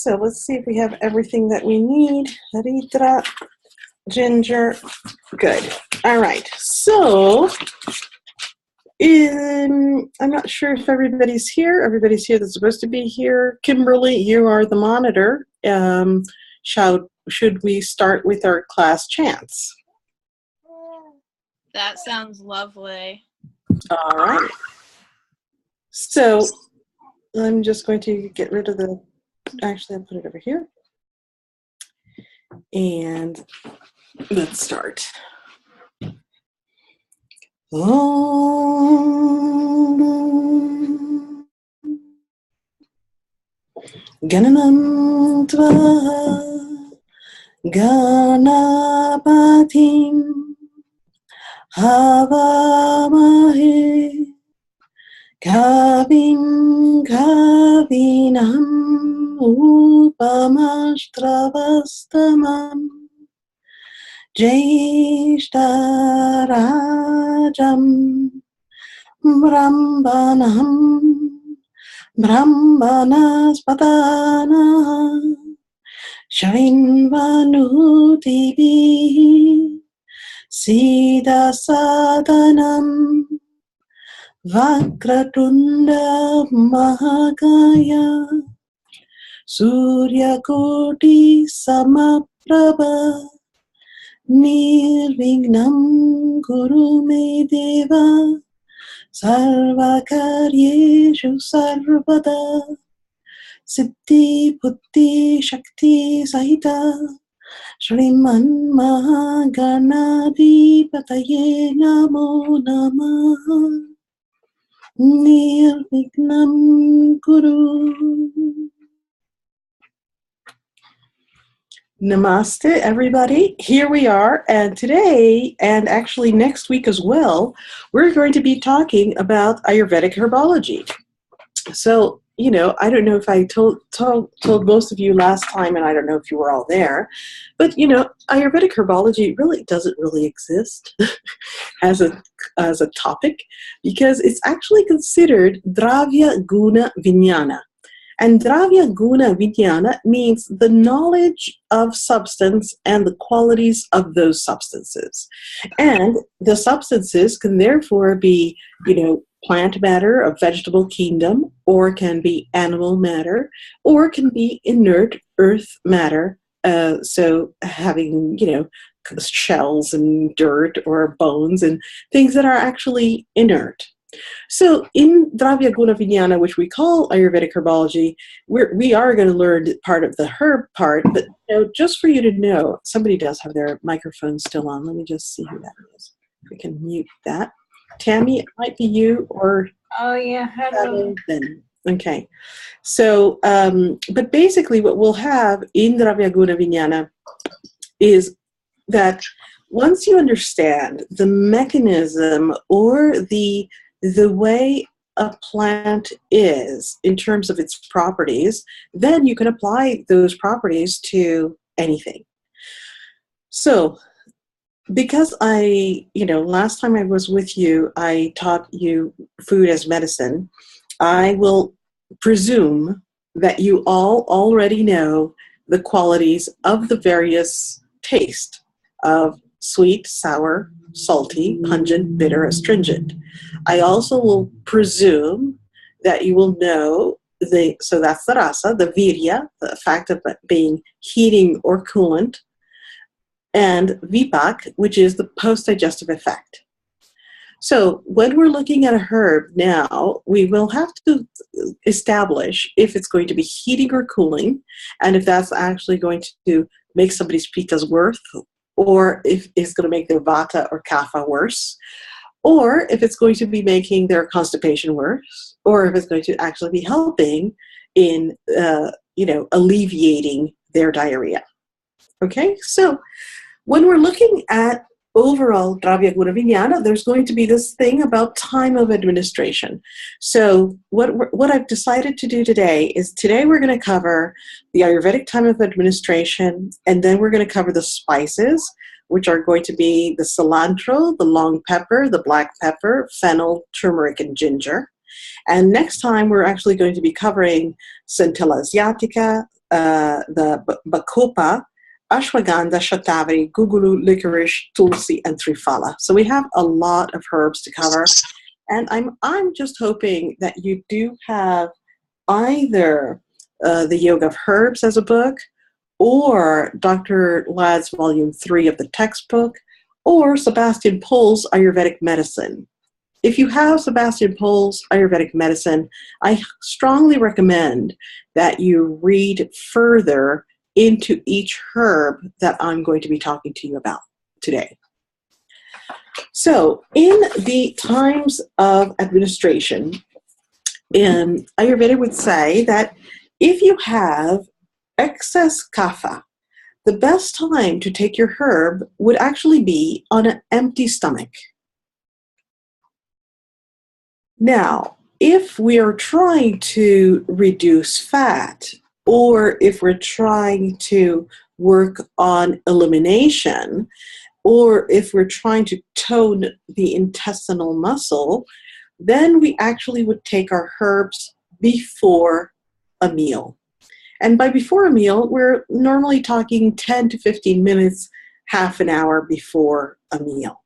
So let's see if we have everything that we need. Haritra, ginger, good. All right, so I'm not sure if everybody's here. Everybody's here that's supposed to be here. Kimberly, you are the monitor. Should we start with our class chants? That sounds lovely. All right. So I'm just going to get rid of actually I'll put it over here. And let's start. Om Gananam Tva Ganapatim Havamahe Kavim Kavinam Upamastravastamam Jeshtarajam Brahmanam Brahmanaspatana Shrinvanutibihi Siddhasadanam Vakratunda Mahakaya Suryakoti Samaprabha Nirvignam Guru Me Deva Sarvakaryeshu Sarvada Siddhi Buddhi Shakti Sahita Shriman Mahaganadipataye Namo Namaha Nirvignam Guru. Namaste, everybody. Here we are, and today, and actually next week as well, we're going to be talking about Ayurvedic herbology. So, I don't know if I told most of you last time, and I don't know if you were all there, but, Ayurvedic herbology really doesn't really exist as a topic, because it's actually considered Dravya Guna Vijnana. And Dravya Guna Vijnana means the knowledge of substance and the qualities of those substances. And the substances can therefore be, plant matter of vegetable kingdom, or can be animal matter, or can be inert earth matter. So having, shells and dirt or bones and things that are actually inert. So in Dravya Guna Vijnana, which we call Ayurvedic herbology, we are going to learn part of the herb part, but just for you to know, somebody does have their microphone still on. Let me just see who that is. We can mute that. Tammy, it might be you or... Oh, yeah. Hello. Okay. So, but basically what we'll have in Dravya Guna Vijnana is that once you understand the mechanism or the way a plant is in terms of its properties, then you can apply those properties to anything. So, because last time I was with you, I taught you food as medicine, I will presume that you all already know the qualities of the various taste of sweet, sour, salty, pungent, bitter, astringent. I also will presume that you will know so that's the rasa, the virya, the fact of it being heating or coolant, and vipak, which is the post-digestive effect. So when we're looking at a herb now, we will have to establish if it's going to be heating or cooling, and if that's actually going to make somebody's pitta's worse, or if it's going to make their vata or kapha worse, or if it's going to be making their constipation worse, or if it's going to actually be helping in, alleviating their diarrhea. Okay, so when we're looking at overall Dravya Guna Vijnana, there's going to be this thing about time of administration. So what I've decided to do today is we're going to cover the Ayurvedic time of administration, and then we're going to cover the spices, which are going to be the cilantro, the long pepper, the black pepper, fennel, turmeric, and ginger. And next time we're actually going to be covering Centella asiatica, the bacopa, ashwagandha, shatavari, gugulu, licorice, tulsi, and triphala. So we have a lot of herbs to cover. And I'm just hoping that you do have either the Yoga of Herbs as a book, or Dr. Ladd's Volume 3 of the textbook, or Sebastian Pohl's Ayurvedic Medicine. If you have Sebastian Pohl's Ayurvedic Medicine, I strongly recommend that you read further into each herb that I'm going to be talking to you about today. So, in the times of administration, Ayurveda would say that if you have excess kapha, the best time to take your herb would actually be on an empty stomach. Now, if we are trying to reduce fat, or if we're trying to work on elimination, or if we're trying to tone the intestinal muscle, then we actually would take our herbs before a meal. And by before a meal, we're normally talking 10 to 15 minutes, half an hour before a meal.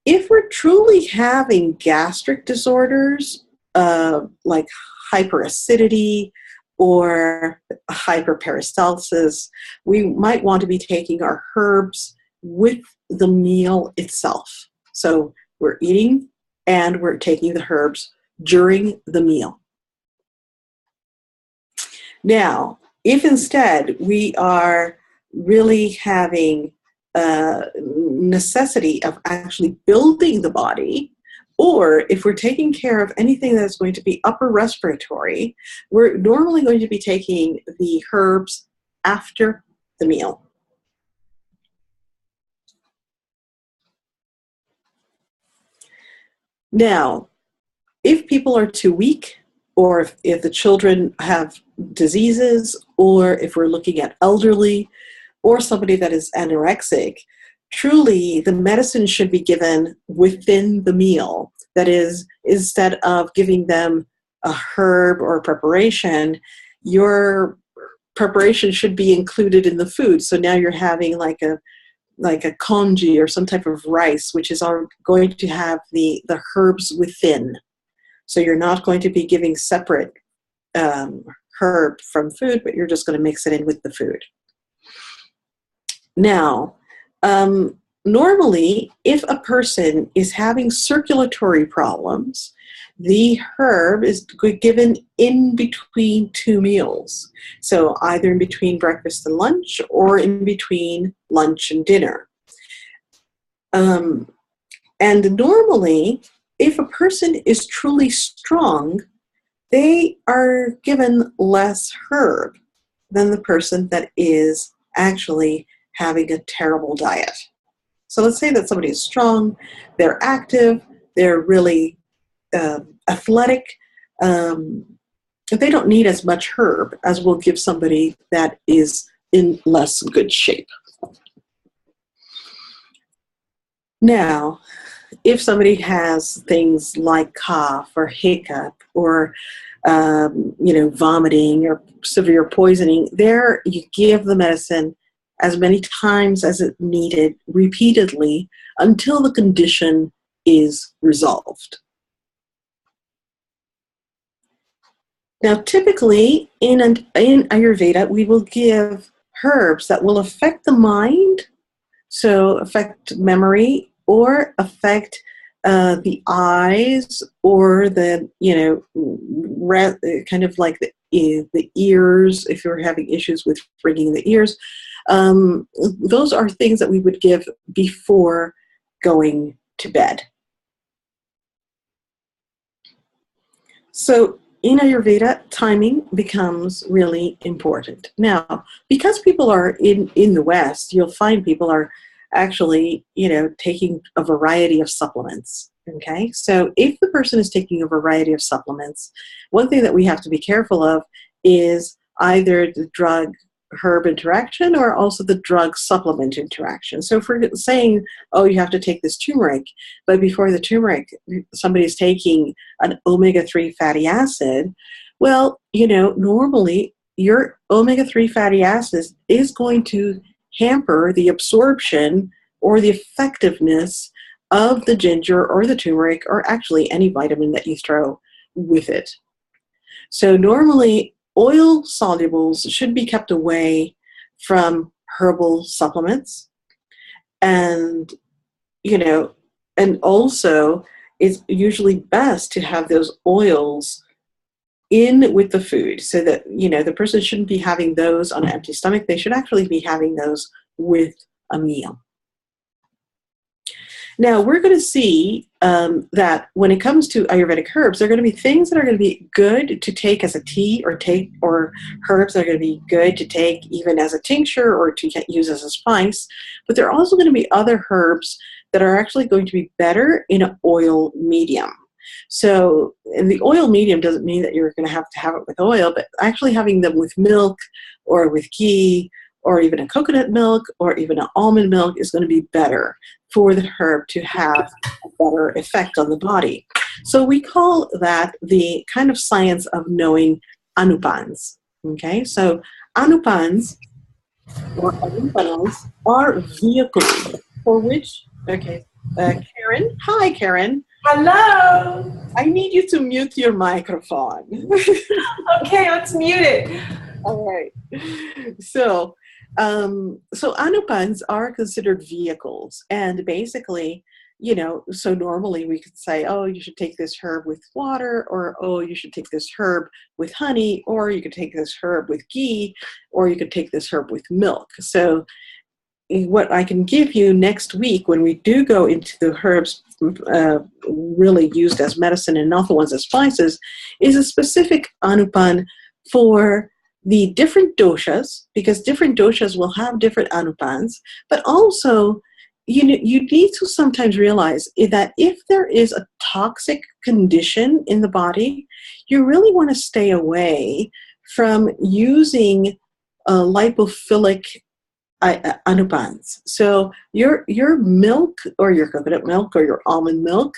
If we're truly having gastric disorders, like hyperacidity or hyperperistalsis, we might want to be taking our herbs with the meal itself. So we're eating and we're taking the herbs during the meal. Now, if instead we are really having a necessity of actually building the body, or if we're taking care of anything that's going to be upper respiratory, we're normally going to be taking the herbs after the meal. Now, if people are too weak, or if the children have diseases, or if we're looking at elderly, or somebody that is anorexic, truly the medicine should be given within the meal. That is, instead of giving them a herb or a preparation, your preparation should be included in the food. So now you're having like a congee or some type of rice, which is going to have the herbs within. So you're not going to be giving separate herb from food, but you're just going to mix it in with the food. Now, normally, if a person is having circulatory problems, the herb is given in between two meals. So either in between breakfast and lunch, or in between lunch and dinner. And normally, if a person is truly strong, they are given less herb than the person that is actually having a terrible diet. So let's say that somebody is strong, they're active, they're really athletic, they don't need as much herb as we'll give somebody that is in less good shape. Now, if somebody has things like cough or hiccup or vomiting or severe poisoning, there you give the medicine as many times as it needed, repeatedly, until the condition is resolved. Now, typically in Ayurveda, we will give herbs that will affect the mind, so affect memory, or affect the eyes, or the kind of like the ears, if you're having issues with ringing the ears. Those are things that we would give before going to bed. So in Ayurveda, timing becomes really important. Now, because people are in the West, you'll find people are actually, taking a variety of supplements. Okay, so if the person is taking a variety of supplements, one thing that we have to be careful of is either the drug herb interaction or also the drug supplement interaction. So if we're saying, oh, you have to take this turmeric, but before the turmeric, somebody's taking an omega-3 fatty acid, well, normally your omega-3 fatty acids is going to hamper the absorption or the effectiveness of the ginger or the turmeric or actually any vitamin that you throw with it. So normally oil solubles should be kept away from herbal supplements, and and also it's usually best to have those oils in with the food so that the person shouldn't be having those on an empty stomach. They should actually be having those with a meal. Now, we're going to see that when it comes to Ayurvedic herbs, there are going to be things that are going to be good to take as a tea or herbs that are going to be good to take even as a tincture or to use as a spice. But there are also going to be other herbs that are actually going to be better in an oil medium. So, and the oil medium doesn't mean that you're going to have it with oil, but actually having them with milk or with ghee or even a coconut milk or even an almond milk is going to be better for the herb to have a better effect on the body. So we call that the kind of science of knowing anupans. Okay, so anupans or anupanas are vehicles for which, Karen. Hi, Karen. Hello. I need you to mute your microphone. Okay, let's mute it. All right. So anupans are considered vehicles, and basically, so normally we could say, oh, you should take this herb with water, or oh, you should take this herb with honey, or you could take this herb with ghee, or you could take this herb with milk. So what I can give you next week when we do go into the herbs really used as medicine and not the ones as spices is a specific anupan for the different doshas, because different doshas will have different anupans, but also you need to sometimes realize that if there is a toxic condition in the body, you really want to stay away from using lipophilic anupans. So your milk or your coconut milk or your almond milk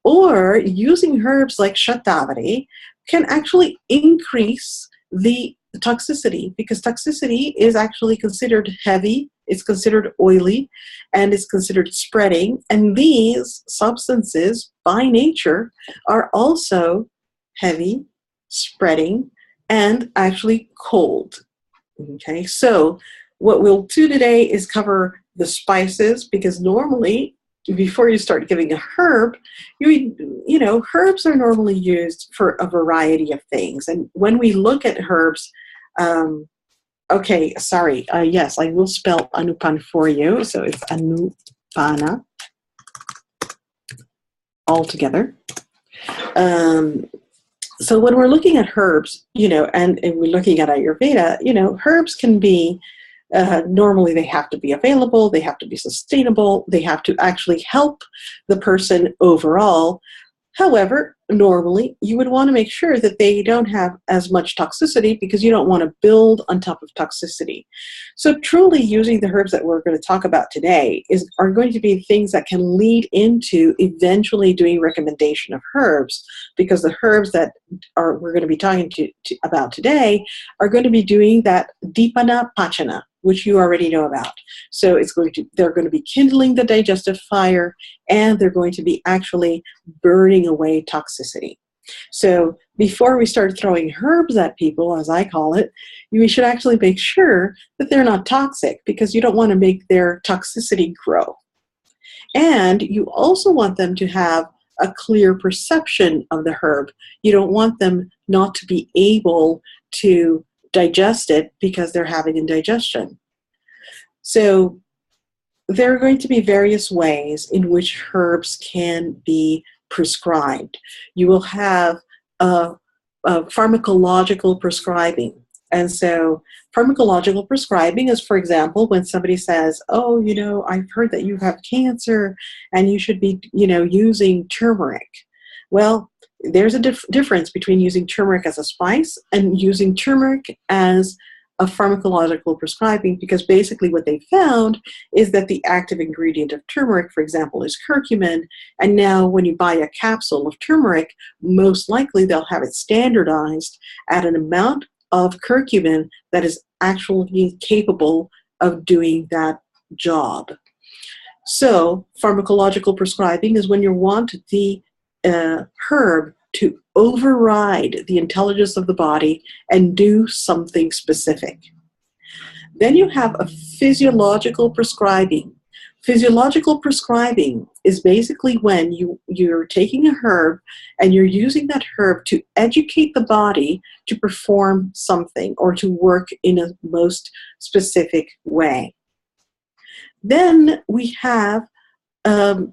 or using herbs like shatavari can actually increase the toxicity, because toxicity is actually considered heavy, it's considered oily, and it's considered spreading. And these substances by nature are also heavy, spreading, and actually cold. Okay, so what we'll do today is cover the spices, because normally before you start giving a herb, herbs are normally used for a variety of things. And when we look at herbs, yes, I will spell anupan for you. So it's anupana all together. So when we're looking at herbs, and we're looking at Ayurveda, herbs can be normally they have to be available, they have to be sustainable, they have to actually help the person overall. However, normally you would want to make sure that they don't have as much toxicity, because you don't want to build on top of toxicity. So truly using the herbs that we're going to talk about today are going to be things that can lead into eventually doing recommendation of herbs, because the herbs that we're going to be talking about today are going to be doing that dipana pachana, which you already know about. So they're going to be kindling the digestive fire, and they're going to be actually burning away toxicity. So before we start throwing herbs at people, as I call it, we should actually make sure that they're not toxic, because you don't want to make their toxicity grow. And you also want them to have a clear perception of the herb. You don't want them not to be able to digest it because they're having indigestion. So there are going to be various ways in which herbs can be prescribed. You will have a pharmacological prescribing. And so pharmacological prescribing is, for example, when somebody says, oh, I've heard that you have cancer and you should be, using turmeric. Well, there's a difference between using turmeric as a spice and using turmeric as a pharmacological prescribing, because basically what they found is that the active ingredient of turmeric, for example, is curcumin. And now when you buy a capsule of turmeric, most likely they'll have it standardized at an amount of curcumin that is actually capable of doing that job. So pharmacological prescribing is when you want the herb to override the intelligence of the body and do something specific. Then you have a physiological prescribing. Physiological prescribing is basically when you're taking a herb and you're using that herb to educate the body to perform something or to work in a most specific way. Then we have a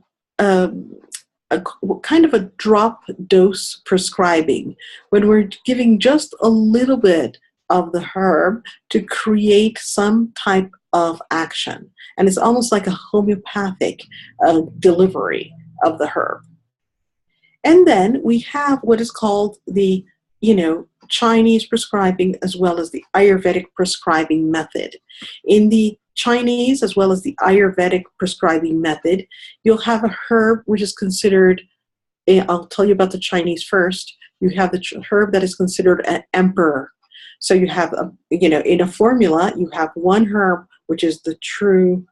kind of a drop dose prescribing, when we're giving just a little bit of the herb to create some type of action. And it's almost like a homeopathic delivery of the herb. And then we have what is called the, Chinese prescribing as well as the Ayurvedic prescribing method. In the Chinese as well as the Ayurvedic prescribing method, you'll have a herb which is considered, I'll tell you about the Chinese first. You have the herb that is considered an emperor. So you have, in a formula, you have one herb which is the true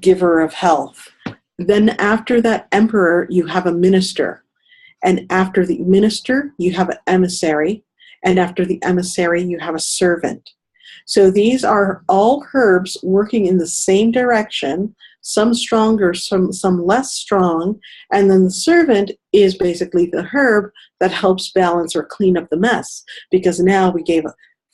giver of health. Then after that emperor, you have a minister. And after the minister, you have an emissary. And after the emissary, you have a servant. So these are all herbs working in the same direction, some stronger, some less strong. And then the servant is basically the herb that helps balance or clean up the mess. Because now we gave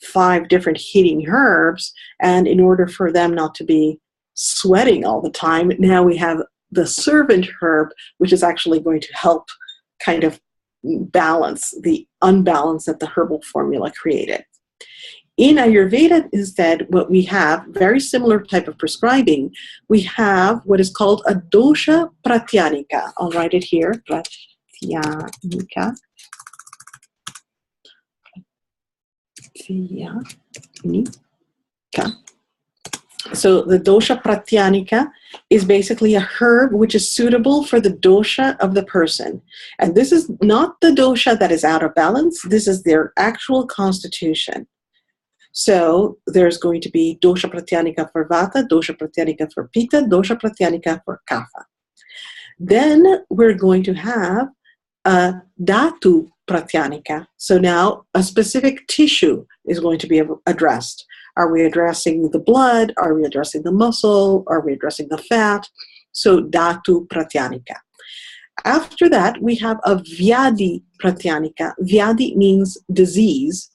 5 different heating herbs. And in order for them not to be sweating all the time, now we have the servant herb, which is actually going to help kind of balance the unbalance that the herbal formula created. In Ayurveda, instead, what we have, very similar type of prescribing, we have what is called a dosha pratyanika. I'll write it here, pratyanika. So the dosha pratyanika is basically a herb which is suitable for the dosha of the person. And this is not the dosha that is out of balance. This is their actual constitution. So there's going to be dosha pratyanika for vata, dosha pratyanika for pitta, dosha pratyanika for kapha. Then we're going to have a dhatu pratyanika. So now a specific tissue is going to be addressed. Are we addressing the blood? Are we addressing the muscle? Are we addressing the fat? So dhatu pratyanika. After that, we have a vyadi pratyanika. Vyadi means disease.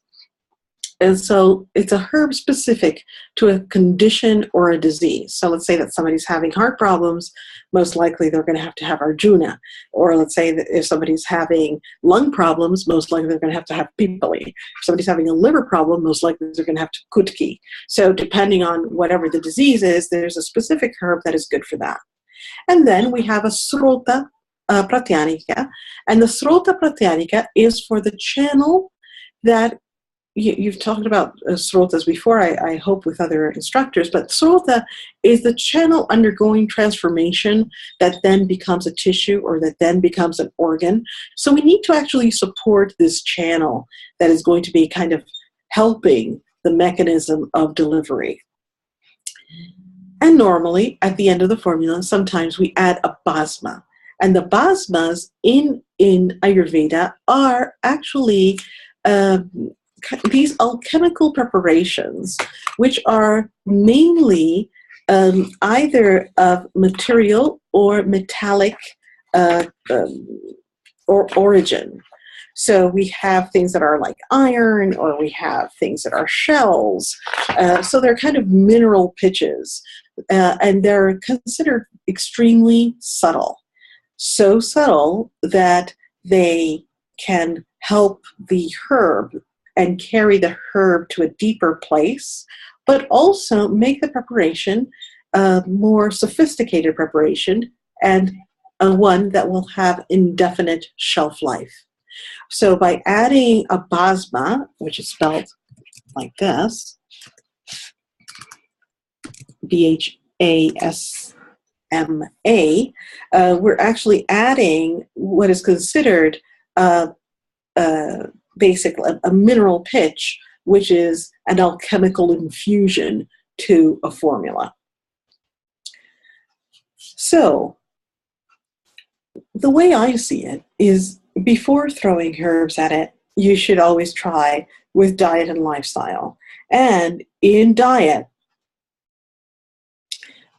And so it's a herb specific to a condition or a disease. So let's say that somebody's having heart problems, most likely they're going to have Arjuna. Or let's say that if somebody's having lung problems, most likely they're going to have Pipali. If somebody's having a liver problem, most likely they're going to have Kutki. So depending on whatever the disease is, there's a specific herb that is good for that. And then we have a srota pratyanika. And the srota pratyanika is for the channel that you've talked about srotas before, I hope, with other instructors, but srota is the channel undergoing transformation that then becomes a tissue or that then becomes an organ. So we need to actually support this channel that is going to be kind of helping the mechanism of delivery. And normally, at the end of the formula, sometimes we add a basma. And the basmas in Ayurveda are actually these alchemical preparations, which are mainly either of material or metallic or origin. So we have things that are like iron, or we have things that are shells. So they're kind of mineral pitches, and they're considered extremely subtle. So subtle that they can help the herb and carry the herb to a deeper place, but also make the preparation a more sophisticated preparation and one that will have indefinite shelf life. So by adding a basma, which is spelled like this, B-H-A-S-M-A, we're actually adding what is considered a mineral pitch, which is an alchemical infusion to a formula. So the way I see it is, before throwing herbs at it, you should always try with diet and lifestyle. And in diet,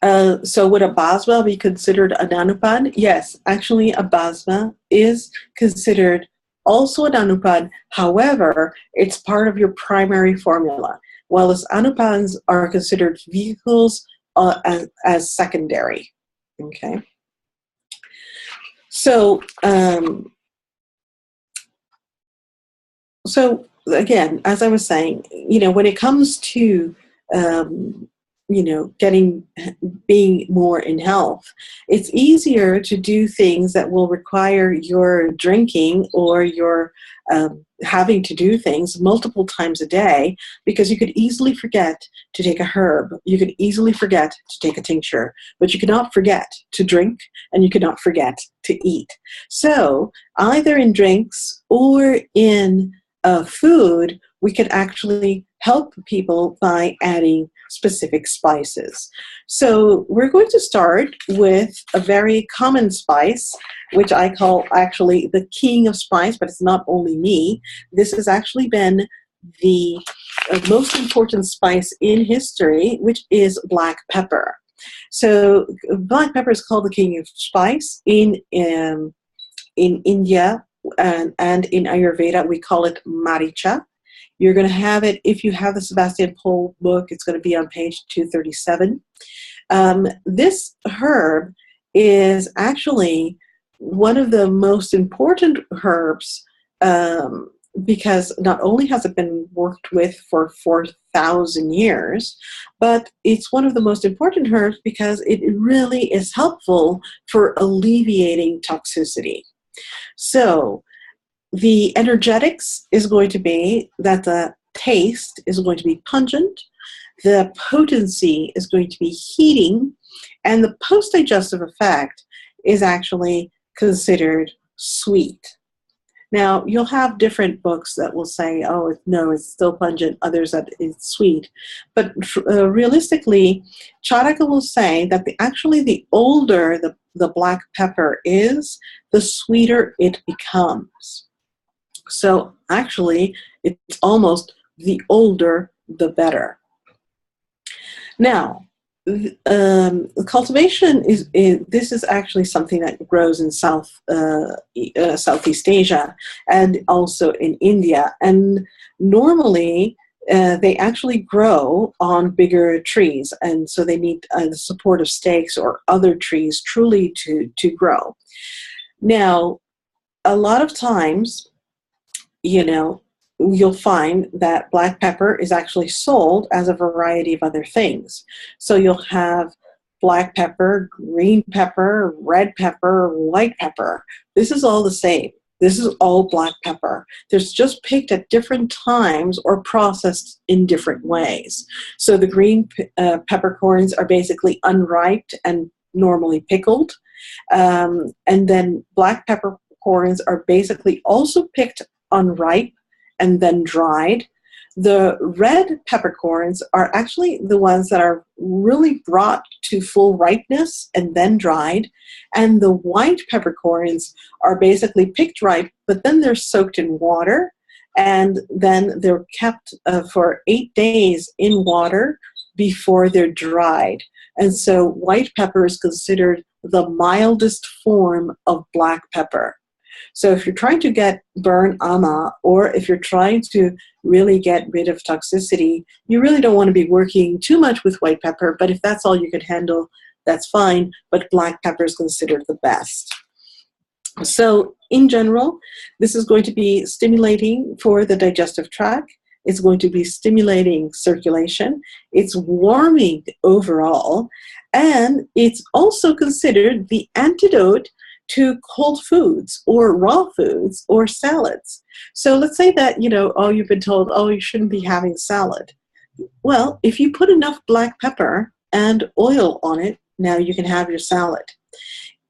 so would a basma be considered an anupad? Yes, actually a basma is considered also an anupad. However, it's part of your primary formula, while as anupads are considered vehicles as secondary. Okay. So, so again, as I was saying, when it comes to, being more in health, it's easier to do things that will require your drinking or your having to do things multiple times a day, because you could easily forget to take a herb. You could easily forget to take a tincture, but you cannot forget to drink, and you cannot forget to eat. So either in drinks or in food, we could actually help people by adding specific spices. So we're going to start with a very common spice, which I call actually the king of spice, but it's not only me. This has actually been the most important spice in history, which is black pepper. So black pepper is called the king of spice in India, and in Ayurveda we call it maricha. You're going to have it, if you have the Sebastian Pole book, it's going to be on page 237. This herb is actually one of the most important herbs, because not only has it been worked with for 4,000 years, but it's one of the most important herbs because it really is helpful for alleviating toxicity. So the energetics is going to be that the taste is going to be pungent, the potency is going to be heating, and the post-digestive effect is actually considered sweet. Now, you'll have different books that will say, oh, no, it's still pungent, others that it's sweet. But realistically, Charaka will say that the older the black pepper is, the sweeter it becomes. So actually, it's almost the older, the better. Now, the cultivation this is actually something that grows in Southeast Asia and also in India. And normally, they actually grow on bigger trees, and so they need the support of stakes or other trees truly to grow. Now, a lot of times, you'll find that black pepper is actually sold as a variety of other things. So you'll have black pepper, green pepper, red pepper, white pepper. This is all the same. This is all black pepper. They're just picked at different times or processed in different ways. So the green peppercorns are basically unripe and normally pickled. And then black peppercorns are basically also picked unripe and then dried. The red peppercorns are actually the ones that are really brought to full ripeness and then dried. And the white peppercorns are basically picked ripe, but then they're soaked in water, and then they're kept for 8 days in water before they're dried. And so white pepper is considered the mildest form of black pepper. So if you're trying to get burn ama, or if you're trying to really get rid of toxicity, you really don't want to be working too much with white pepper, but if that's all you can handle, that's fine, but black pepper is considered the best. So in general, this is going to be stimulating for the digestive tract. It's going to be stimulating circulation. It's warming overall, and it's also considered the antidote to cold foods or raw foods or salads. So let's say that, you've been told, you shouldn't be having salad. Well, if you put enough black pepper and oil on it, now you can have your salad.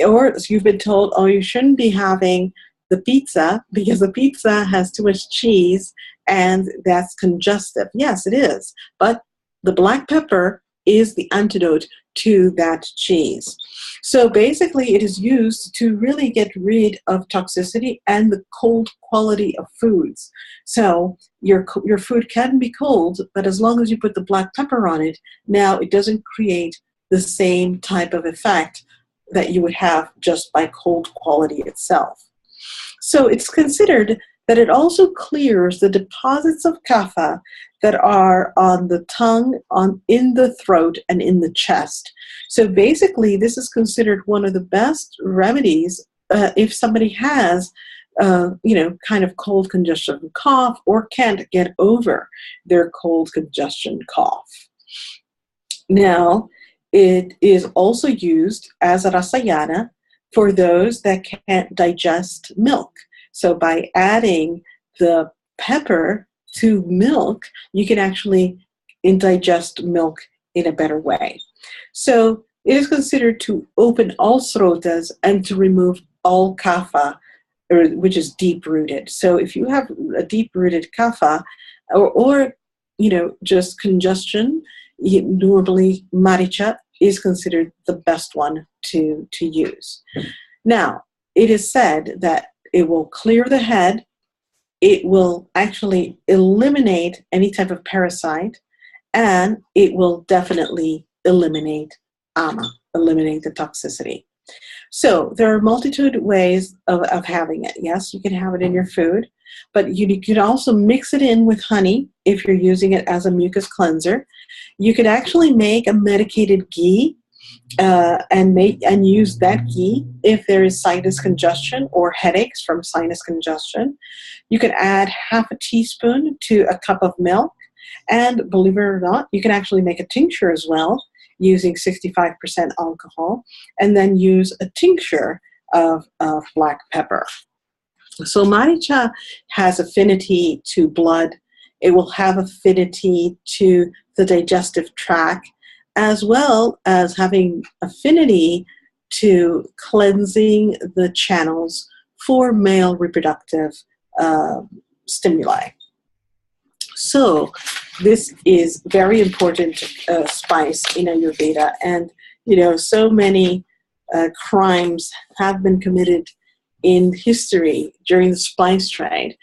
Or you've been told, you shouldn't be having the pizza because the pizza has too much cheese and that's congestive. Yes, it is. But the black pepper is the antidote to that cheese. So basically, it is used to really get rid of toxicity and the cold quality of foods. So your food can be cold, but as long as you put the black pepper on it, now it doesn't create the same type of effect that you would have just by cold quality itself. So it's considered that it also clears the deposits of kapha that are on the tongue, in the throat, and in the chest. So basically, this is considered one of the best remedies if somebody has, kind of cold congestion cough or can't get over their cold congestion cough. Now, it is also used as a rasayana for those that can't digest milk. So by adding the pepper to milk, you can actually digest milk in a better way. So it is considered to open all srotas and to remove all kapha, which is deep-rooted. So if you have a deep-rooted kapha or just congestion, normally maricha is considered the best one to use. Now, it is said that it will clear the head. It will actually eliminate any type of parasite, and it will definitely eliminate ama, eliminate the toxicity. So there are a multitude of ways of having it. Yes, you can have it in your food, but you can also mix it in with honey if you're using it as a mucus cleanser. You could actually make a medicated ghee and use that ghee if there is sinus congestion or headaches from sinus congestion. You can add half a teaspoon to a cup of milk, and believe it or not, you can actually make a tincture as well using 65% alcohol, and then use a tincture of black pepper. So maricha has affinity to blood. It will have affinity to the digestive tract, as well as having affinity to cleansing the channels for male reproductive stimuli. So this is very important spice in Ayurveda, and so many crimes have been committed in history during the spice trade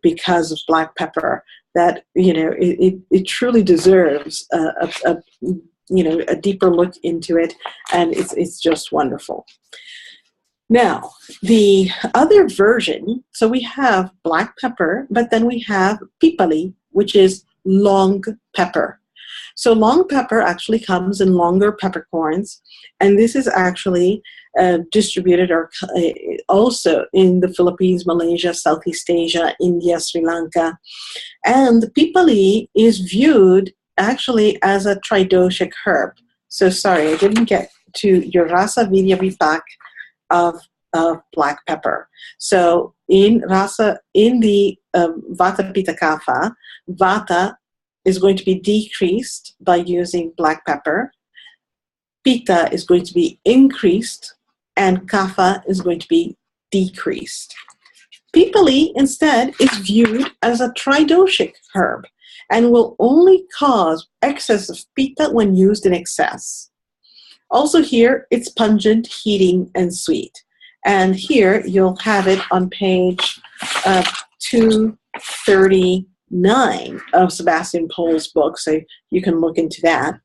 because of black pepper, that it truly deserves a deeper look into it, and it's just wonderful. Now, the other version, so we have black pepper, but then we have pipali, which is long pepper. So long pepper actually comes in longer peppercorns, and this is actually distributed or also in the Philippines, Malaysia, Southeast Asia, India, Sri Lanka. And the pipali is viewed actually as a tridoshik herb. So sorry, I didn't get to your rasa vidya vipak of black pepper. So in the vata pitta kapha, vata is going to be decreased by using black pepper. Pitta is going to be increased, and kapha is going to be decreased. Pipali instead is viewed as a tridoshik herb and will only cause excess of pitta when used in excess. Also here, it's pungent, heating, and sweet. And here you'll have it on page 239 of Sebastian Pohl's book, so you can look into that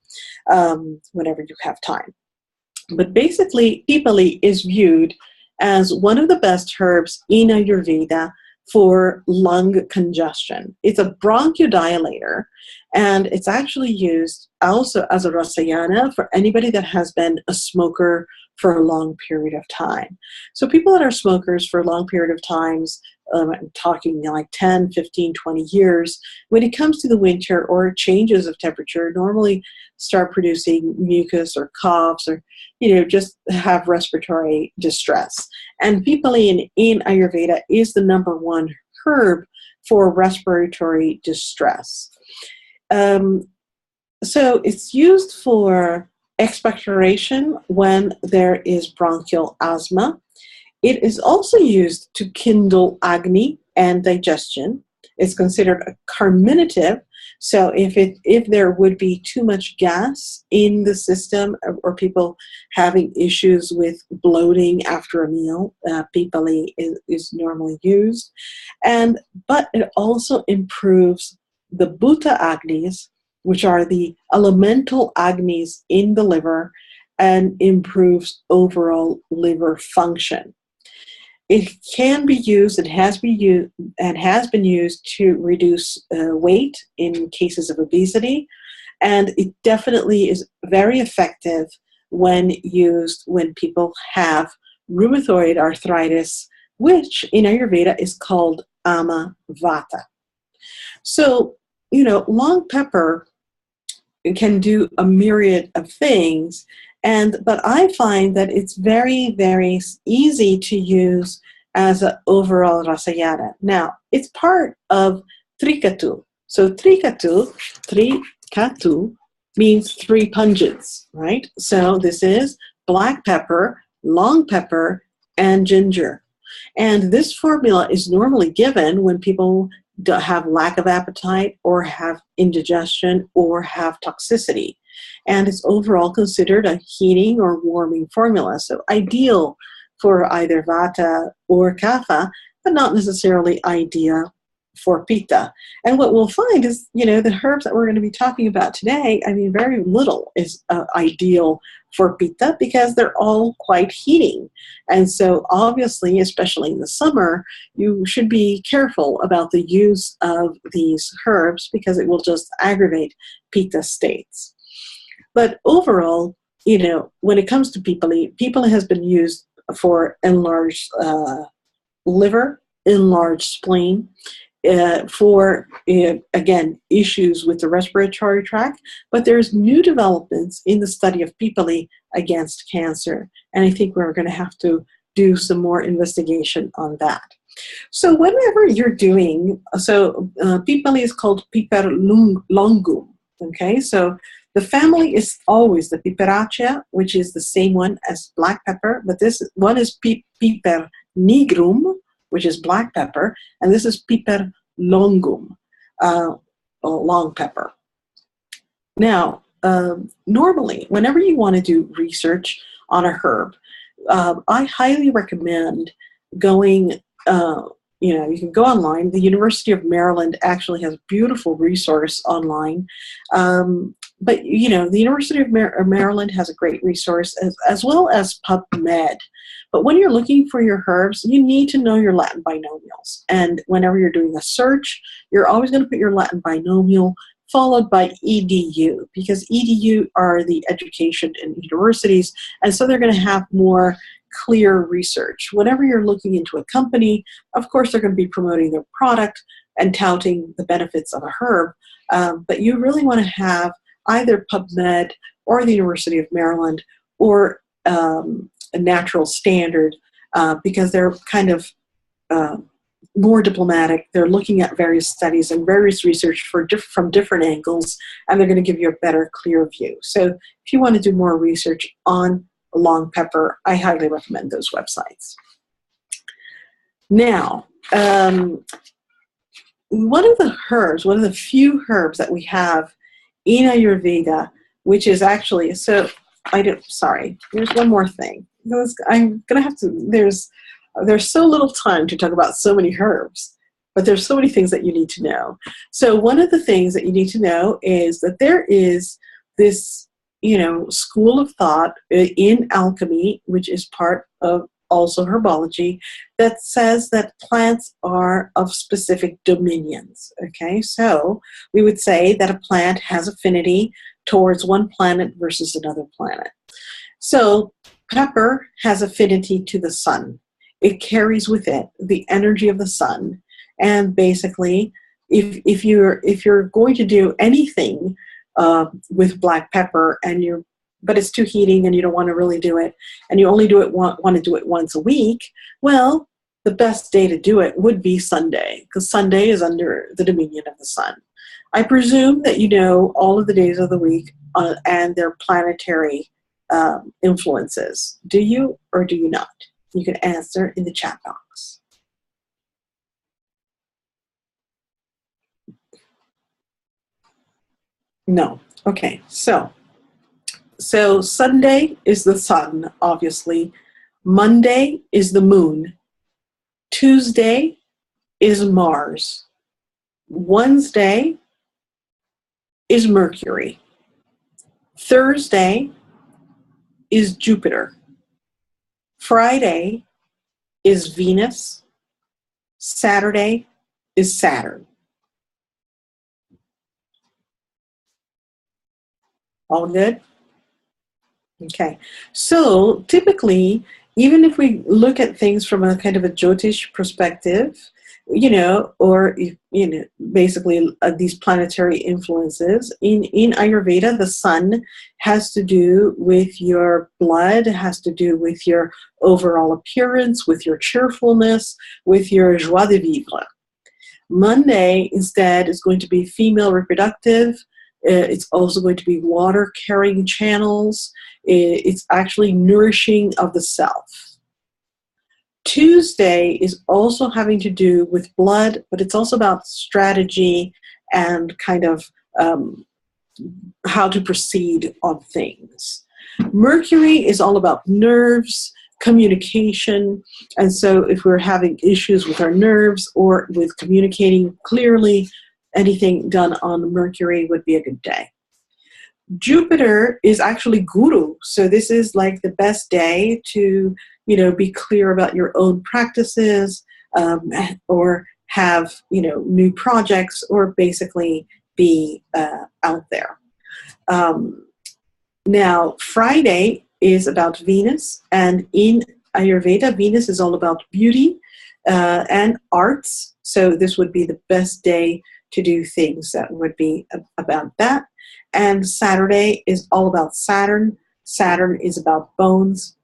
whenever you have time. But basically, pipali is viewed as one of the best herbs in Ayurveda for lung congestion. It's a bronchodilator, and it's actually used also as a rasayana for anybody that has been a smoker for a long period of time. So people that are smokers for a long period of times, I'm talking like 10, 15, 20 years, when it comes to the winter or changes of temperature, normally start producing mucus or coughs or, just have respiratory distress. And pipali in Ayurveda is the number one herb for respiratory distress. So it's used for expectoration when there is bronchial asthma. It is also used to kindle agni and digestion. It's considered a carminative. So if there would be too much gas in the system, or people having issues with bloating after a meal, pipali is normally used. But it also improves the bhuta agnis, which are the elemental agnis in the liver, and improves overall liver function. It can be used, it has been used to reduce weight in cases of obesity, and it definitely is very effective when used when people have rheumatoid arthritis, which in Ayurveda is called ama vata. So, long pepper can do a myriad of things, but I find that it's very, very easy to use as an overall rasayana. Now, it's part of trikatu. So trikatu means three pungents, right? So this is black pepper, long pepper, and ginger. And this formula is normally given when people have lack of appetite or have indigestion or have toxicity. And it's overall considered a heating or warming formula. So ideal for either vata or kapha, but not necessarily ideal for pitta. And what we'll find is, the herbs that we're going to be talking about today, very little is ideal for pitta because they're all quite heating. And so obviously, especially in the summer, you should be careful about the use of these herbs because it will just aggravate pitta states. But overall, when it comes to pipali has been used for enlarged liver, enlarged spleen, for, again, issues with the respiratory tract, but there's new developments in the study of pipali against cancer, and I think we're going to have to do some more investigation on that. So whenever you're doing, pipali is called piper longum, okay? So the family is always the Piperacea, which is the same one as black pepper, but this one is Piper nigrum, which is black pepper, and this is Piper longum, long pepper. Now, normally, whenever you want to do research on a herb, I highly recommend going, you can go online. The University of Maryland actually has a beautiful resource online. But the University of Maryland has a great resource as well as PubMed. But when you're looking for your herbs, you need to know your Latin binomials. And whenever you're doing a search, you're always going to put your Latin binomial followed by EDU, because EDU are the education in universities, and so they're going to have more clear research. Whenever you're looking into a company, of course they're going to be promoting their product and touting the benefits of a herb, but you really want to have either PubMed or the University of Maryland or a natural standard because they're kind of more diplomatic. They're looking at various studies and various research from different angles, and they're going to give you a better, clear view. So if you want to do more research on long pepper, I highly recommend those websites. Now, one of the few herbs that we have in Ayurveda, which is actually, there's one more thing. I'm going to have to, there's so little time to talk about so many herbs, but there's so many things that you need to know. So one of the things that you need to know is that there is this, school of thought in alchemy, which is part of also herbology, that says that plants are of specific dominions. Okay, so we would say that a plant has affinity towards one planet versus another planet. So pepper has affinity to the sun. It carries with it the energy of the sun. And basically, if you're going to do anything with black pepper but it's too heating and you don't want to really do it, and you only want to do it once a week, well, the best day to do it would be Sunday, because Sunday is under the dominion of the sun. I presume that you know all of the days of the week and their planetary influences. Do you or do you not? You can answer in the chat box. No. Okay. So Sunday is the sun, obviously. Monday is the moon. Tuesday is Mars. Wednesday is Mercury. Thursday is Jupiter. Friday is Venus. Saturday is Saturn. All good? Okay. So typically, even if we look at things from a kind of a Jyotish perspective, or, basically these planetary influences, in Ayurveda, the sun has to do with your blood, has to do with your overall appearance, with your cheerfulness, with your joie de vivre. Monday, instead, is going to be female reproductive. It's also going to be water-carrying channels. It's actually nourishing of the self. Tuesday is also having to do with blood, but it's also about strategy and kind of how to proceed on things. Mercury is all about nerves, communication, and so if we're having issues with our nerves or with communicating clearly, anything done on Mercury would be a good day. Jupiter is actually Guru, so this is like the best day to, be clear about your own practices, or have, new projects, or basically be out there. Now, Friday is about Venus, and in Ayurveda, Venus is all about beauty and arts, so this would be the best day to do things that would be about that. And Saturday is all about Saturn. Saturn is about bones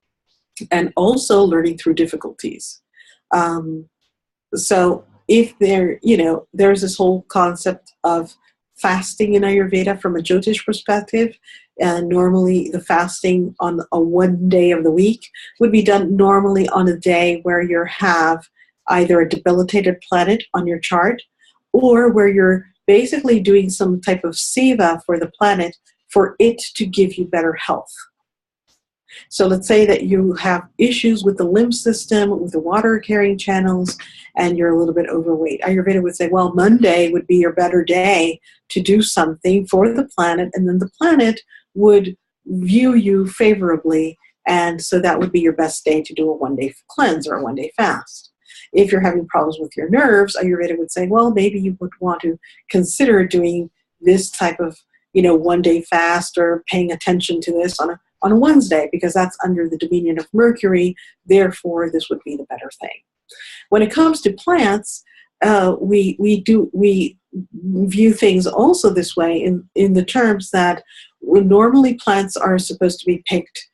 and also learning through difficulties. So if there's this whole concept of fasting in Ayurveda from a Jyotish perspective, and normally the fasting on a one day of the week would be done normally on a day where you have either a debilitated planet on your chart, or where you're basically doing some type of seva for the planet for it to give you better health. So let's say that you have issues with the lymph system, with the water-carrying channels, and you're a little bit overweight. Ayurveda would say, well, Monday would be your better day to do something for the planet, and then the planet would view you favorably, and so that would be your best day to do a one-day cleanse or a one-day fast. If you're having problems with your nerves, Ayurveda would say, well, maybe you would want to consider doing this type of, one-day fast or paying attention to this on a Wednesday, because that's under the dominion of Mercury. Therefore, this would be the better thing. When it comes to plants, we view things also this way in the terms that normally plants are supposed to be picked,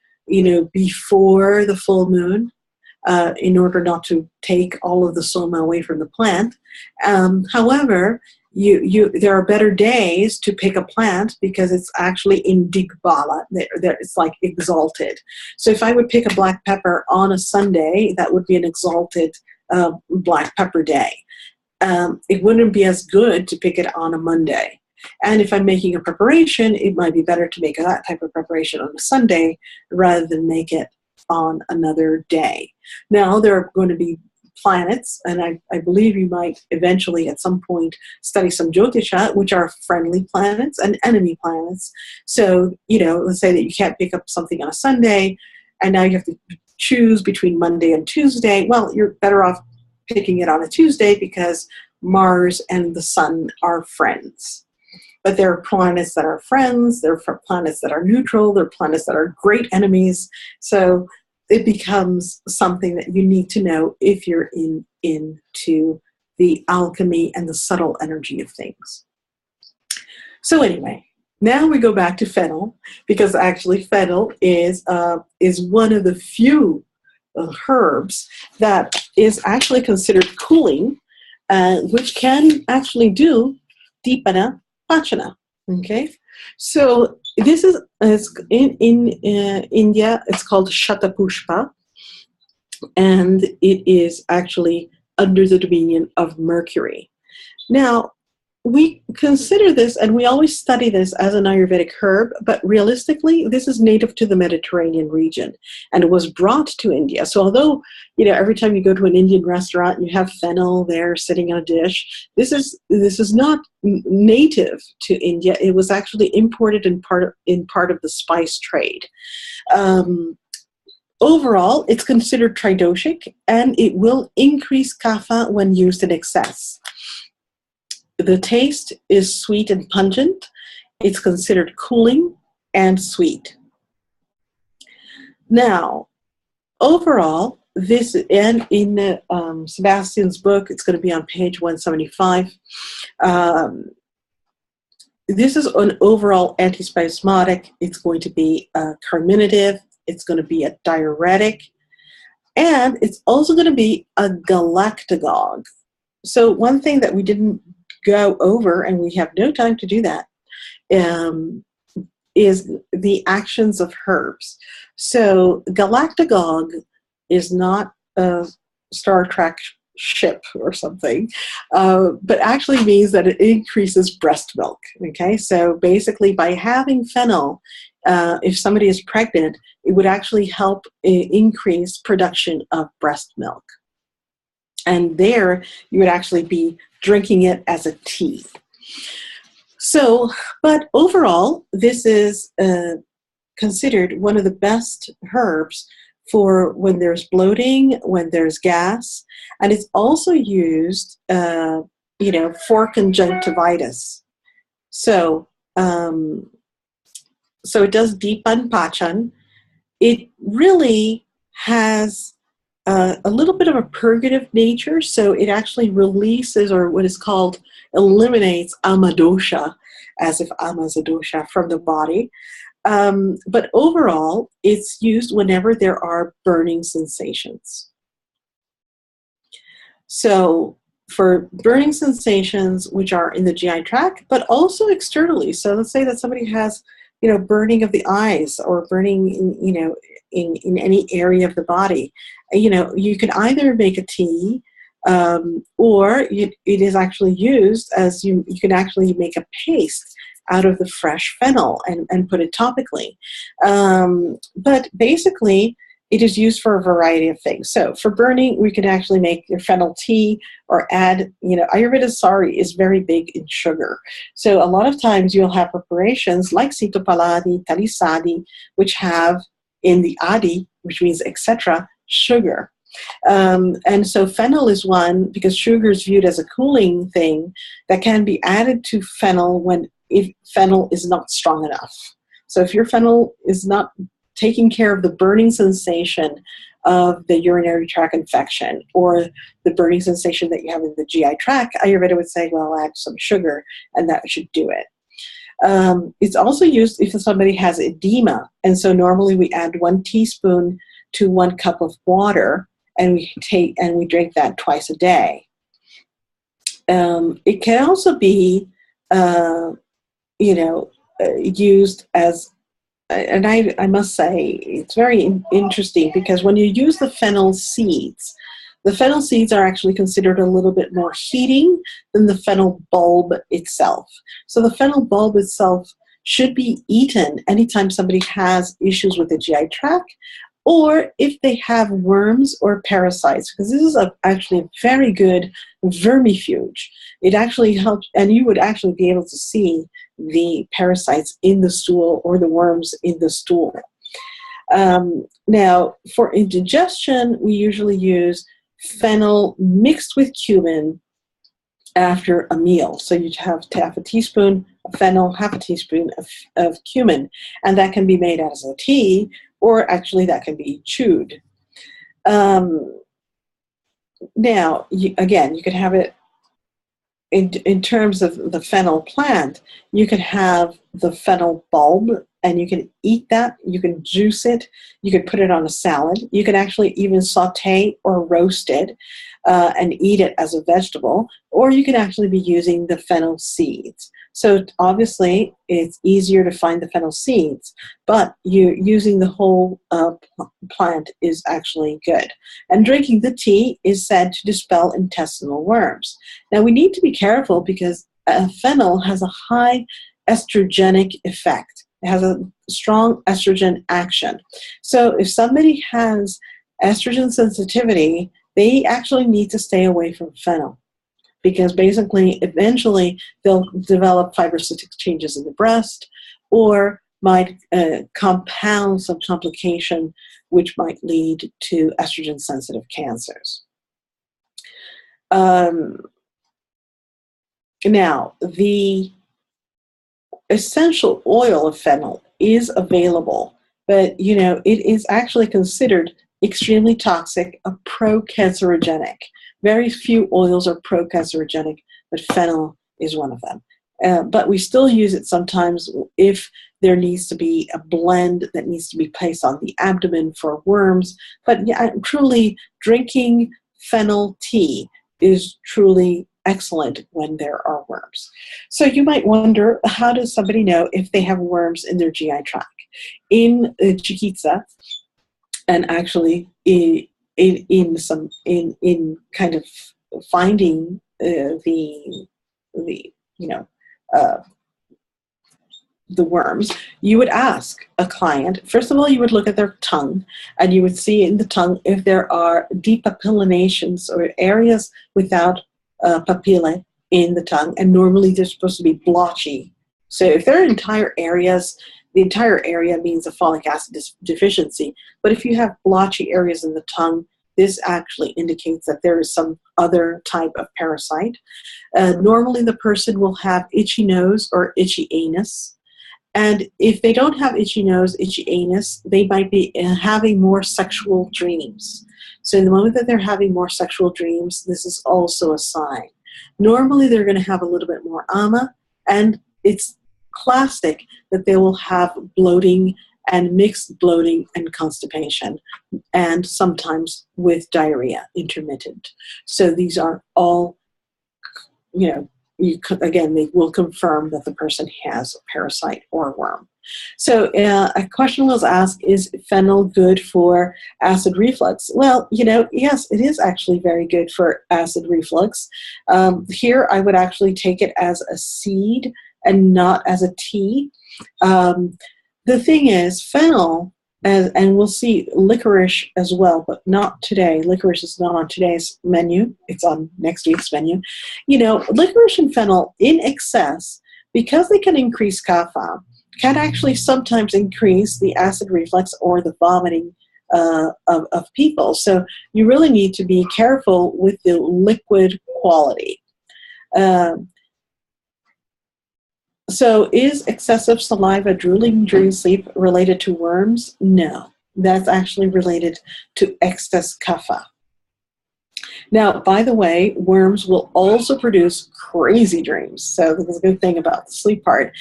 before the full moon, in order not to take all of the soma away from the plant. However, there are better days to pick a plant because it's actually in Digbala. It's like exalted. So if I would pick a black pepper on a Sunday, that would be an exalted black pepper day. It wouldn't be as good to pick it on a Monday. And if I'm making a preparation, it might be better to make that type of preparation on a Sunday rather than make it on another day. Now, there are going to be planets, and I believe you might eventually at some point study some Jyotisha, which are friendly planets and enemy planets. So, let's say that you can't pick up something on a Sunday, and now you have to choose between Monday and Tuesday. Well, you're better off picking it on a Tuesday because Mars and the Sun are friends. But there are planets that are friends, there are planets that are neutral, there are planets that are great enemies. So it becomes something that you need to know if you're into the alchemy and the subtle energy of things. So anyway, now we go back to fennel, because actually fennel is one of the few herbs that is actually considered cooling, which can actually do dipana pachana. Okay, so this is in India. It's called Shatapushpa, and it is actually under the dominion of Mercury. Now, we consider this, and we always study this as an Ayurvedic herb, but realistically, this is native to the Mediterranean region, and it was brought to India. So although, every time you go to an Indian restaurant, you have fennel there sitting on a dish, this is not native to India. It was actually imported in part of the spice trade. Overall, it's considered tridoshic, and it will increase kapha when used in excess. The taste is sweet and pungent. It's considered cooling and sweet. Now, overall, this, and in Sebastian's book, it's going to be on page 175. This is an overall antispasmodic. It's going to be a carminative. It's going to be a diuretic. And it's also going to be a galactagogue. So one thing that we didn't go over, and we have no time to do that, is the actions of herbs. So galactagogue is not a Star Trek ship or something, but actually means that it increases breast milk. Okay, so basically by having fennel, if somebody is pregnant, it would actually help increase production of breast milk. And there you would actually be drinking it as a tea. So, but overall, this is considered one of the best herbs for when there's bloating, when there's gas, and it's also used, for conjunctivitis. So, so it does Dipan Pachan. It really has a little bit of a purgative nature, so it actually releases, or what is called eliminates amadosha, as if ama is a dosha, from the body. But overall, it's used whenever there are burning sensations. So for burning sensations, which are in the GI tract, but also externally. So let's say that somebody has, burning of the eyes, or burning in any area of the body. You can either make a tea, or it is actually used as you can actually make a paste out of the fresh fennel and put it topically. But basically, it is used for a variety of things. So for burning, we can actually make your fennel tea, or add, Ayurveda sari is very big in sugar. So a lot of times you'll have preparations like Sitopaladi, Talisadi, which have in the adi, which means etc., sugar. And so fennel is one, because sugar is viewed as a cooling thing that can be added to fennel if fennel is not strong enough. So if your fennel is not taking care of the burning sensation of the urinary tract infection, or the burning sensation that you have in the GI tract, Ayurveda would say, well, add some sugar, and that should do it. It's also used if somebody has edema, and so normally we add 1 teaspoon to 1 cup of water, and we drink that twice a day. It can also be, used as, and I must say, it's very interesting, because when you use the fennel seeds are actually considered a little bit more heating than the fennel bulb itself. So the fennel bulb itself should be eaten anytime somebody has issues with the GI tract, or if they have worms or parasites, because this is actually a very good vermifuge. It actually helps, and you would actually be able to see the parasites in the stool or the worms in the stool. Now, for indigestion, we usually use fennel mixed with cumin after a meal. So you have to have a teaspoon of fennel, half a teaspoon of cumin, and that can be made as a tea, or actually that can be chewed. Now, you could have it in terms of the fennel plant. You can have the fennel bulb, and you can eat that. You can juice it. You can put it on a salad. You can actually even saute or roast it. and eat it as a vegetable, or you can actually be using the fennel seeds. So obviously, it's easier to find the fennel seeds, but using the whole plant is actually good. And drinking the tea is said to dispel intestinal worms. Now, we need to be careful because fennel has a high estrogenic effect. It has a strong estrogen action. So if somebody has estrogen sensitivity, they actually need to stay away from fennel, because basically, eventually, they'll develop fibrocystic changes in the breast, or might compound some complication which might lead to estrogen-sensitive cancers. Now, the essential oil of fennel is available, but it is actually considered extremely toxic, pro-cancerogenic. Very few oils are pro-cancerogenic, but fennel is one of them. But we still use it sometimes if there needs to be a blend that needs to be placed on the abdomen for worms. But yeah, truly, drinking fennel tea is truly excellent when there are worms. So you might wonder, how does somebody know if they have worms in their GI tract? In Chikitsa, and actually in kind of finding the worms, you would ask a client, first of all, you would look at their tongue, and you would see in the tongue if there are depapillinations or areas without papillae in the tongue, and normally they're supposed to be blotchy. So if there are entire areas, the entire area means a folic acid deficiency, but if you have blotchy areas in the tongue, this actually indicates that there is some other type of parasite. Normally the person will have itchy nose or itchy anus. And if they don't have itchy nose, itchy anus, they might be having more sexual dreams. So in the moment that they're having more sexual dreams, this is also a sign. Normally they're going to have a little bit more ama, and it's classic that they will have bloating and mixed bloating and constipation, and sometimes with diarrhea, intermittent. So these are all, again, they will confirm that the person has a parasite or a worm. So a question was asked, is fennel good for acid reflux? Well, yes, it is actually very good for acid reflux. Here I would actually take it as a seed and not as a tea. The thing is, fennel, and we'll see licorice as well, but not today. Licorice is not on today's menu. It's on next week's menu. Licorice and fennel in excess, because they can increase kapha, can actually sometimes increase the acid reflux or the vomiting of people. So you really need to be careful with the liquid quality. So is excessive saliva, drooling during sleep related to worms? No, that's actually related to excess kapha. Now, by the way, worms will also produce crazy dreams. So that's a good thing about the sleep part.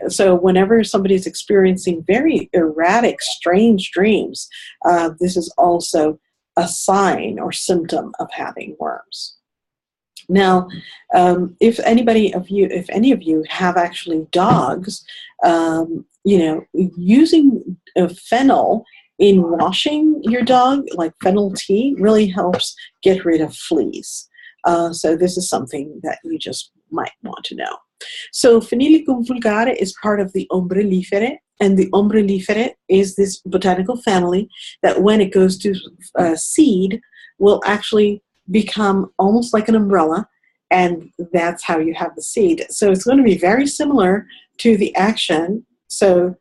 So whenever somebody's experiencing very erratic, strange dreams, this is also a sign or symptom of having worms. Now, if any of you have actually dogs, using fennel in washing your dog, like fennel tea, really helps get rid of fleas. So this is something that you just might want to know. So Phenelicum vulgare is part of the Umbelliferae, and the Umbelliferae is this botanical family that when it goes to seed will actually become almost like an umbrella, and that's how you have the seed. So it's going to be very similar to the action. So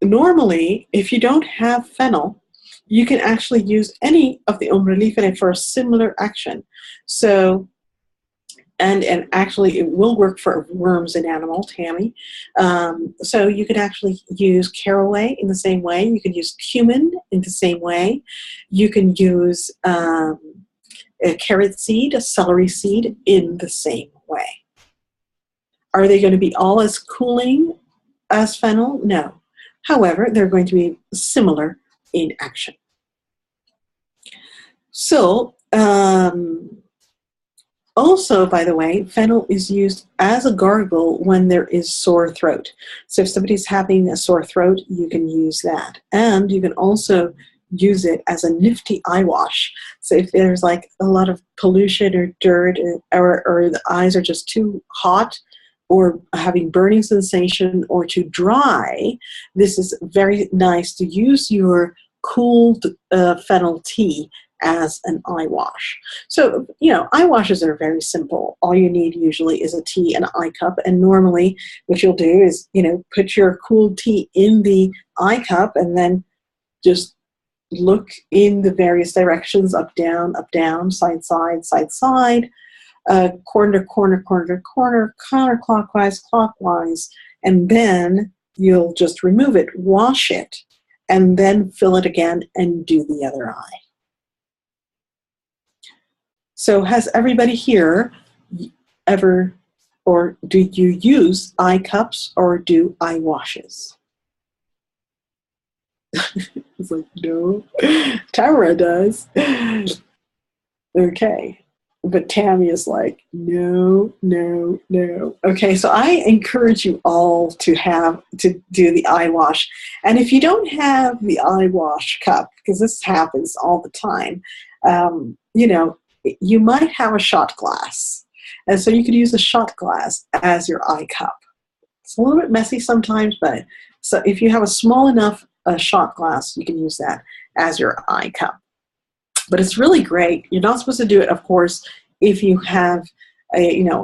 normally, if you don't have fennel, you can actually use any of the Umbelliferae for a similar action. So, and actually it will work for worms in animal, Tammy. So you could actually use caraway in the same way. You can use cumin in the same way. You can use a carrot seed, a celery seed in the same way. Are they going to be all as cooling as fennel? No. However, they're going to be similar in action. So Also, by the way, fennel is used as a gargle when there is sore throat. So if somebody's having a sore throat, you can use that. And you can also use it as a nifty eye wash. So if there's like a lot of pollution or dirt, or the eyes are just too hot, or having burning sensation, or too dry, this is very nice to use your cooled fennel tea as an eye wash. So, eye washes are very simple. All you need usually is a tea and an eye cup. And normally what you'll do is, put your cooled tea in the eye cup and then just look in the various directions, up, down, side, side, corner to corner, corner to corner, counterclockwise, clockwise, and then you'll just remove it, wash it, and then fill it again and do the other eye. So has everybody here ever, or do you use eye cups or do eye washes? It's like, no. Tamara does. Okay. But Tammy is like, no. Okay, so I encourage you all to do the eye wash. And if you don't have the eye wash cup, because this happens all the time, you might have a shot glass. And so you could use a shot glass as your eye cup. It's a little bit messy sometimes, but so if you have a small enough shot glass, you can use that as your eye cup. But it's really great. You're not supposed to do it, of course, if you have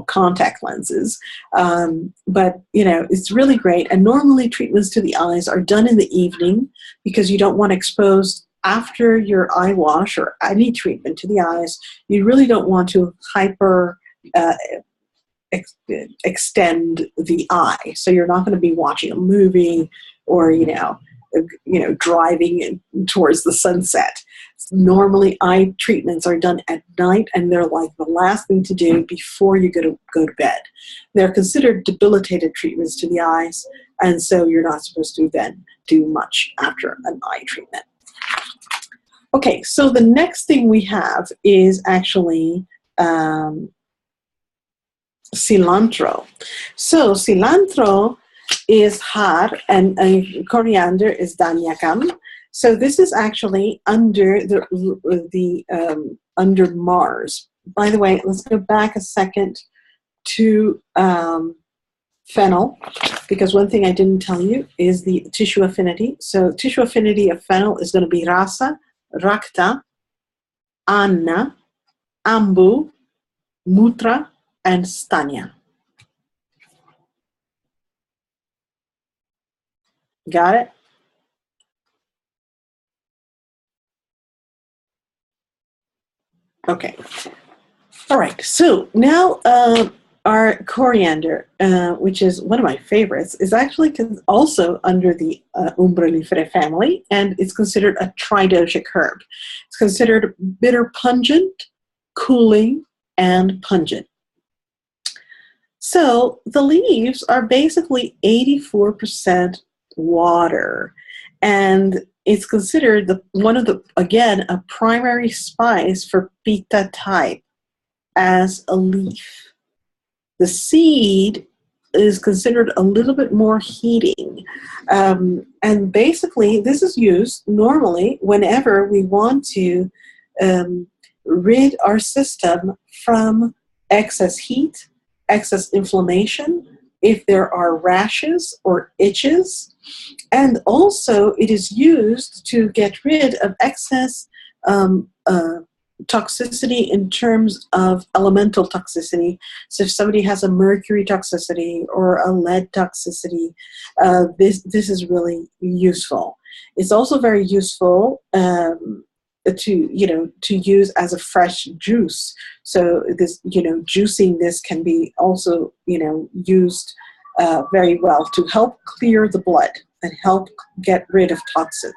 contact lenses. But it's really great. And normally treatments to the eyes are done in the evening because you don't want to expose after your eye wash or any treatment to the eyes. You really don't want to extend the eye. So you're not going to be watching a movie or driving towards the sunset. Normally, eye treatments are done at night, and they're like the last thing to do before you go to bed. They're considered debilitated treatments to the eyes, and so you're not supposed to then do much after an eye treatment. Okay, so the next thing we have is actually cilantro. So cilantro is har, and coriander is danyakam. So this is actually under under Mars. By the way, let's go back a second to fennel, because one thing I didn't tell you is the tissue affinity. So tissue affinity of fennel is going to be rasa, rakta, anna, ambu, mutra, and stanya. Got it? Okay. All right. So now our coriander, which is one of my favorites, is actually also under the Umbelliferae family, and it's considered a tridocic herb. It's considered bitter pungent, cooling, and pungent. So the leaves are basically 84% water, and it's considered a primary spice for Pitta type as a leaf. The seed is considered a little bit more heating. And basically, this is used normally whenever we want to rid our system from excess heat, excess inflammation, if there are rashes or itches. And also it is used to get rid of excess toxicity in terms of elemental toxicity. So if somebody has a mercury toxicity or a lead toxicity, this is really useful. It's also very useful to use as a fresh juice. So this, juicing this can be also, used very well to help clear the blood and help get rid of toxins.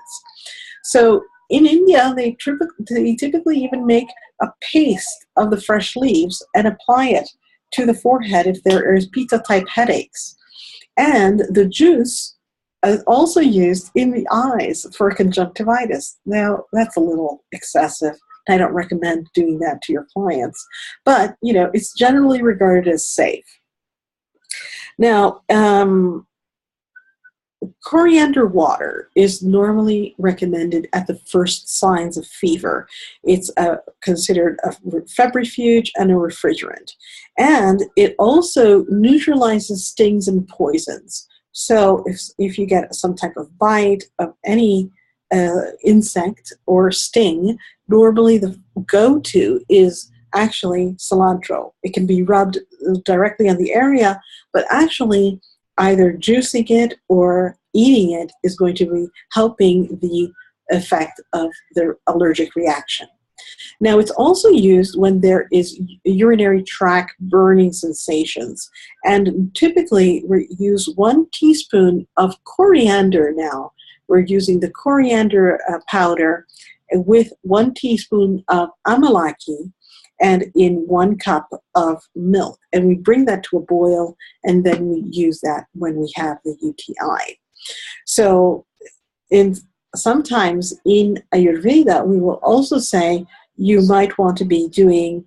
So in India, they typically even make a paste of the fresh leaves and apply it to the forehead if there is Pitta-type headaches. And the juice is also used in the eyes for conjunctivitis. Now, that's a little excessive. I don't recommend doing that to your clients, but it's generally regarded as safe. Now, coriander water is normally recommended at the first signs of fever. It's considered a febrifuge and a refrigerant. And it also neutralizes stings and poisons. So if you get some type of bite of any insect or sting, normally the go-to is actually cilantro. It can be rubbed directly on the area, but actually either juicing it or eating it is going to be helping the effect of the allergic reaction. Now, it's also used when there is urinary tract burning sensations. And typically, we use 1 teaspoon of coriander now. We're using the coriander powder with 1 teaspoon of amalaki and in 1 cup of milk. And we bring that to a boil, and then we use that when we have the UTI. So sometimes in Ayurveda, we will also say you might want to be doing,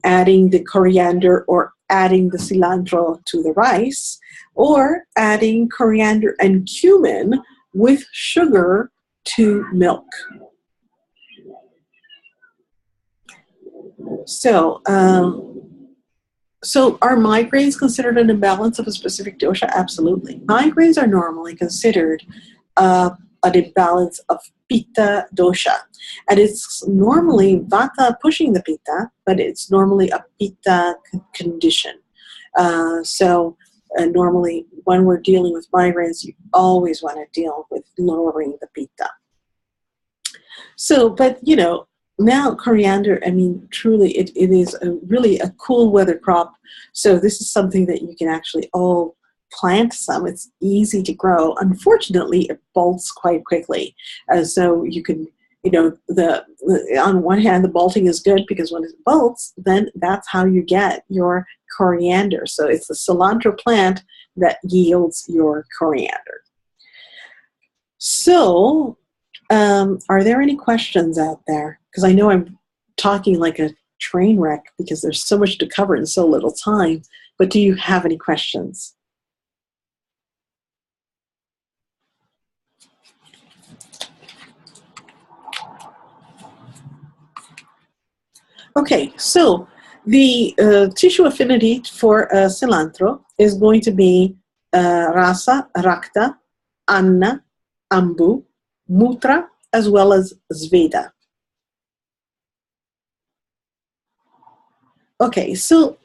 adding the coriander or adding the cilantro to the rice, or adding coriander and cumin with sugar to milk. So are migraines considered an imbalance of a specific dosha? Absolutely. Migraines are normally considered an imbalance of pitta dosha. And it's normally vata pushing the pitta, but it's normally a pitta condition. Normally when we're dealing with migraines, you always want to deal with lowering the pitta. So, but now coriander, truly it is really a cool weather crop. So this is something that you can actually all plant some. It's easy to grow. Unfortunately, it bolts quite quickly. So you can, on one hand, the bolting is good because when it bolts, then that's how you get your coriander. So it's the cilantro plant that yields your coriander. So, are there any questions out there? Because I know I'm talking like a train wreck because there's so much to cover in so little time. But do you have any questions? Okay, so the tissue affinity for cilantro is going to be rasa, rakta, anna, ambu, mutra, as well as sveda. Okay, so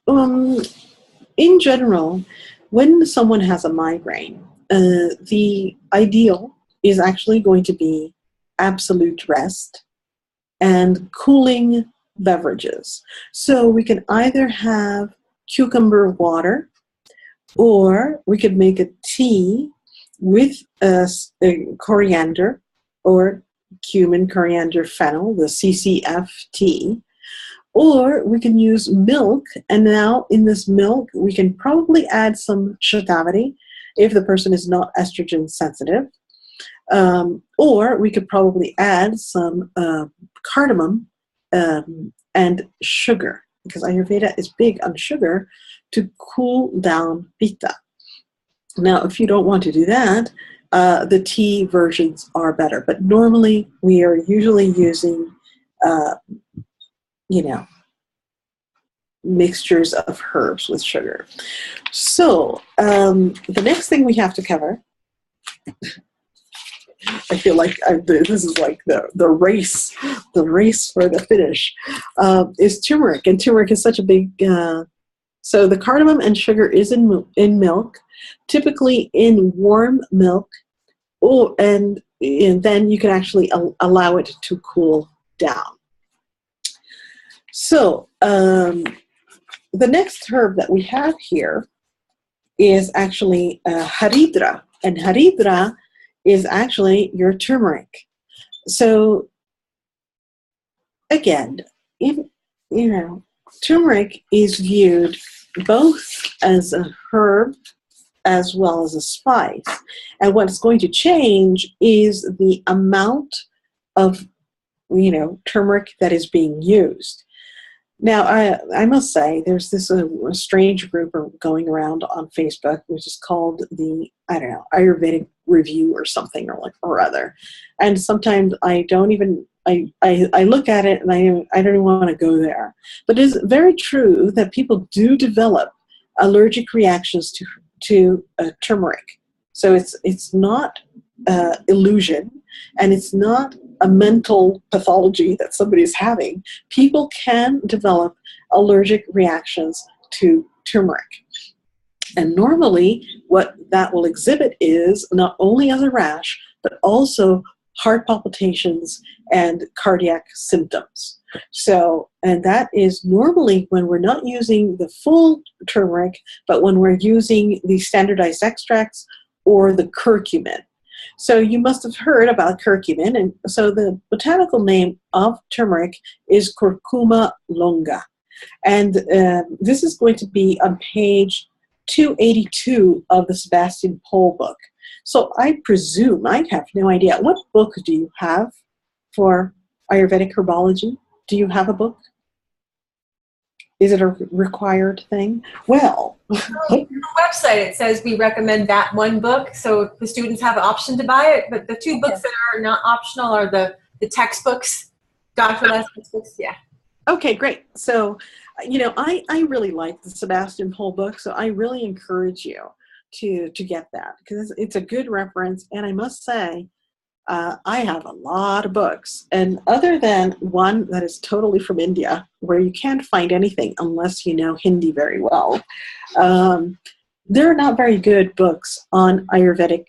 in general, when someone has a migraine, the ideal is actually going to be absolute rest and cooling beverages. So we can either have cucumber water, or we could make a tea with coriander or cumin, coriander, fennel, the CCF tea. Or we can use milk, and now in this milk, we can probably add some shatavari if the person is not estrogen sensitive. Or we could probably add some cardamom and sugar, because Ayurveda is big on sugar to cool down pitta. Now, if you don't want to do that, the tea versions are better. But normally, we are usually using mixtures of herbs with sugar. So the next thing we have to cover, I feel like this is like the race for the finish, is turmeric. And turmeric is such a big, so the cardamom and sugar is in milk, typically in warm milk, and then you can actually allow it to cool down. So the next herb that we have here is actually haridra, and haridra is actually your turmeric. So again, turmeric is viewed both as a herb as well as a spice. And what's going to change is the amount of turmeric that is being used. Now, I must say, there's this a strange group going around on Facebook, which is called the, Ayurvedic Review or something or other. And sometimes I don't even, I look at it and I don't even want to go there. But it's very true that people do develop allergic reactions to turmeric. So it's not illusion, and it's not a mental pathology that somebody's having. People can develop allergic reactions to turmeric. And normally what that will exhibit is not only as a rash, but also heart palpitations and cardiac symptoms. So, and that is normally when we're not using the full turmeric, but when we're using the standardized extracts or the curcumin. So you must have heard about curcumin, and so the botanical name of turmeric is Curcuma longa. And this is going to be on page 282 of the Sebastian Pole book. So I presume, I have no idea, what book do you have for Ayurvedic herbology? Do you have a book? Is it a required thing? Well, on the website it says we recommend that one book, so the students have an option to buy it. But the two books that are not optional are the textbooks, Dr. Leslie's books. Yeah. Okay, great. So, I really like the Sebastian Pole book, so I really encourage you to get that because it's a good reference. And I must say, I have a lot of books, and other than one that is totally from India, where you can't find anything unless you know Hindi very well, there are not very good books on Ayurvedic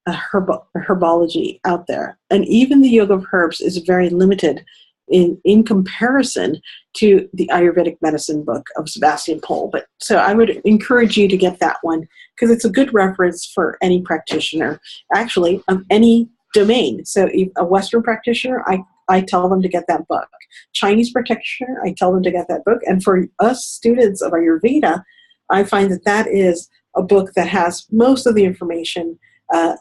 herbology out there. And even the Yoga of Herbs is very limited in comparison to the Ayurvedic medicine book of Sebastian Pole. But so I would encourage you to get that one because it's a good reference for any practitioner, actually, of any domain. So if a Western practitioner, I tell them to get that book. Chinese practitioner, I tell them to get that book. And for us students of Ayurveda, I find that is a book that has most of the information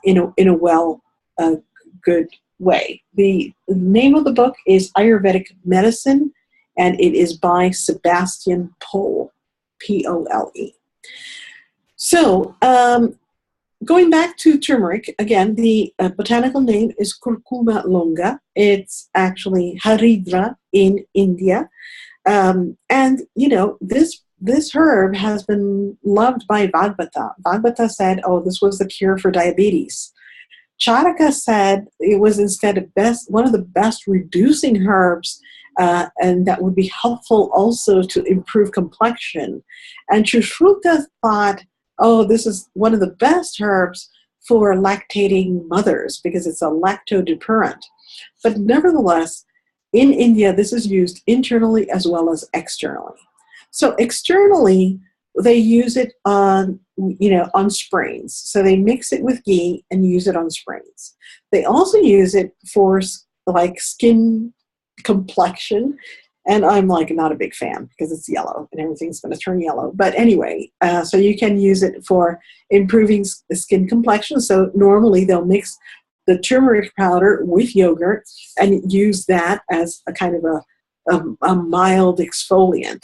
in a good way. The name of the book is Ayurvedic Medicine, and it is by Sebastian Pole, Pole. So, going back to turmeric, again, the botanical name is Curcuma longa. It's actually Haridra in India. And, this herb has been loved by Vagbata. Vagbata said, this was the cure for diabetes. Charaka said it was instead one of the best reducing herbs, and that would be helpful also to improve complexion. And Shushruta thought, this is one of the best herbs for lactating mothers because it's a lactodepressant. But nevertheless, in India, this is used internally as well as externally. So externally, they use it on sprains. So they mix it with ghee and use it on sprains. They also use it for skin complexion. And I'm not a big fan because it's yellow and everything's going to turn yellow. But anyway, so you can use it for improving skin complexion. So normally they'll mix the turmeric powder with yogurt and use that as a kind of a mild exfoliant.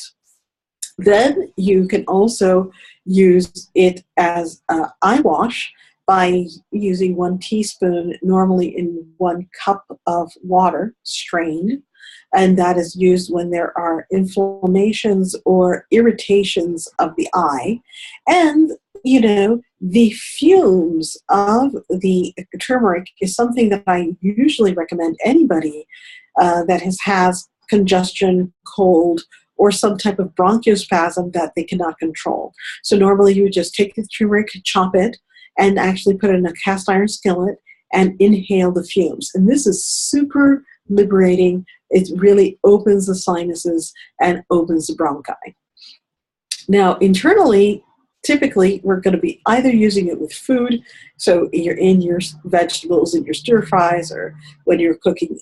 Then you can also use it as eye wash by using 1 teaspoon, normally in 1 cup of water, strained. And that is used when there are inflammations or irritations of the eye. And, the fumes of the turmeric is something that I usually recommend anybody that has congestion, cold, or some type of bronchospasm that they cannot control. So normally you would just take the turmeric, chop it, and actually put it in a cast iron skillet and inhale the fumes. And this is super liberating. It really opens the sinuses and opens the bronchi. Now, internally, typically, we're going to be either using it with food, so you're in your vegetables and your stir fries, or when you're cooking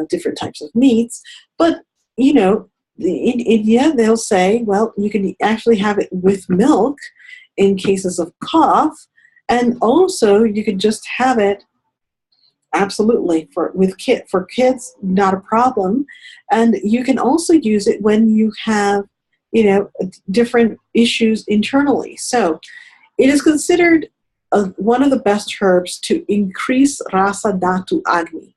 different types of meats. But, in India, they'll say, well, you can actually have it with milk in cases of cough, and also you can just have it Absolutely. For kids, not a problem. And you can also use it when you have, different issues internally. So it is considered one of the best herbs to increase rasa dhatu agni.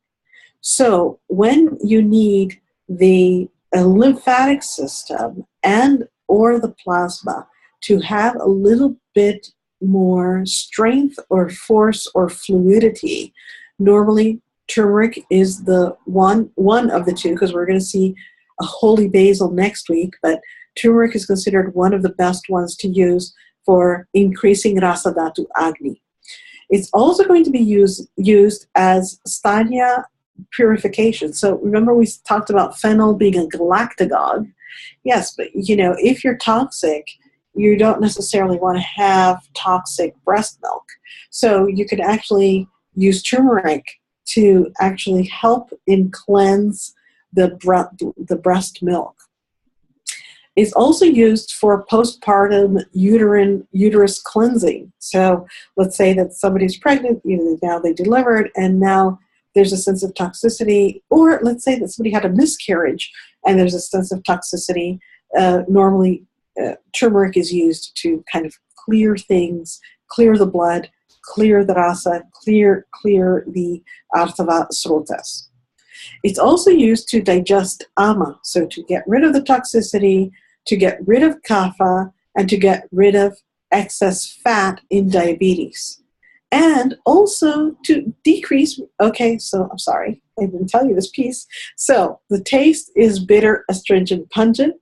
So when you need the lymphatic system and or the plasma to have a little bit more strength or force or fluidity, normally turmeric is the one of the two, because we're going to see a holy basil next week, but turmeric is considered one of the best ones to use for increasing rasa dhatu agni. It's also going to be used as stania purification. So remember we talked about fennel being a galactagogue. Yes, but if you're toxic, you don't necessarily want to have toxic breast milk. So you could actually use turmeric to actually help in cleanse the breast milk. It's also used for postpartum uterus cleansing. So let's say that somebody's pregnant, now they delivered, and now there's a sense of toxicity, or let's say that somebody had a miscarriage and there's a sense of toxicity. Normally, turmeric is used to kind of clear things, clear the blood, clear the rasa, clear the artava srotas. It's also used to digest ama, so to get rid of the toxicity, to get rid of kapha, and to get rid of excess fat in diabetes. And also to decrease, so I'm sorry, I didn't tell you this piece. So the taste is bitter, astringent, pungent.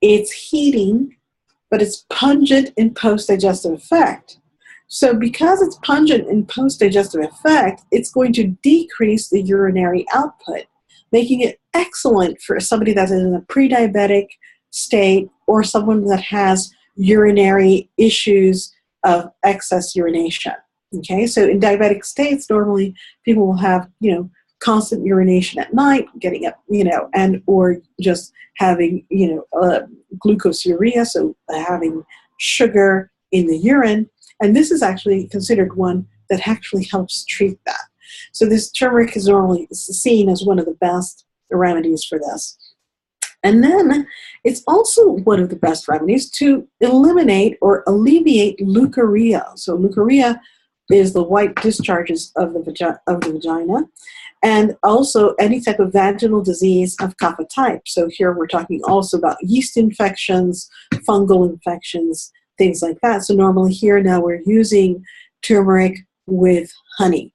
It's heating, but it's pungent in post-digestive effect. So because it's pungent in post-digestive effect, it's going to decrease the urinary output, making it excellent for somebody that's in a pre-diabetic state or someone that has urinary issues of excess urination. Okay, so in diabetic states, normally people will have, constant urination at night, getting up, and or just having, glucosuria, so having sugar in the urine. And this is actually considered one that actually helps treat that. So this turmeric is normally seen as one of the best remedies for this. And then it's also one of the best remedies to eliminate or alleviate leukorrhea. So leukorrhea is the white discharges of the vagina, and also any type of vaginal disease of kapha type. So here we're talking also about yeast infections, fungal infections, things like that. So normally here now we're using turmeric with honey.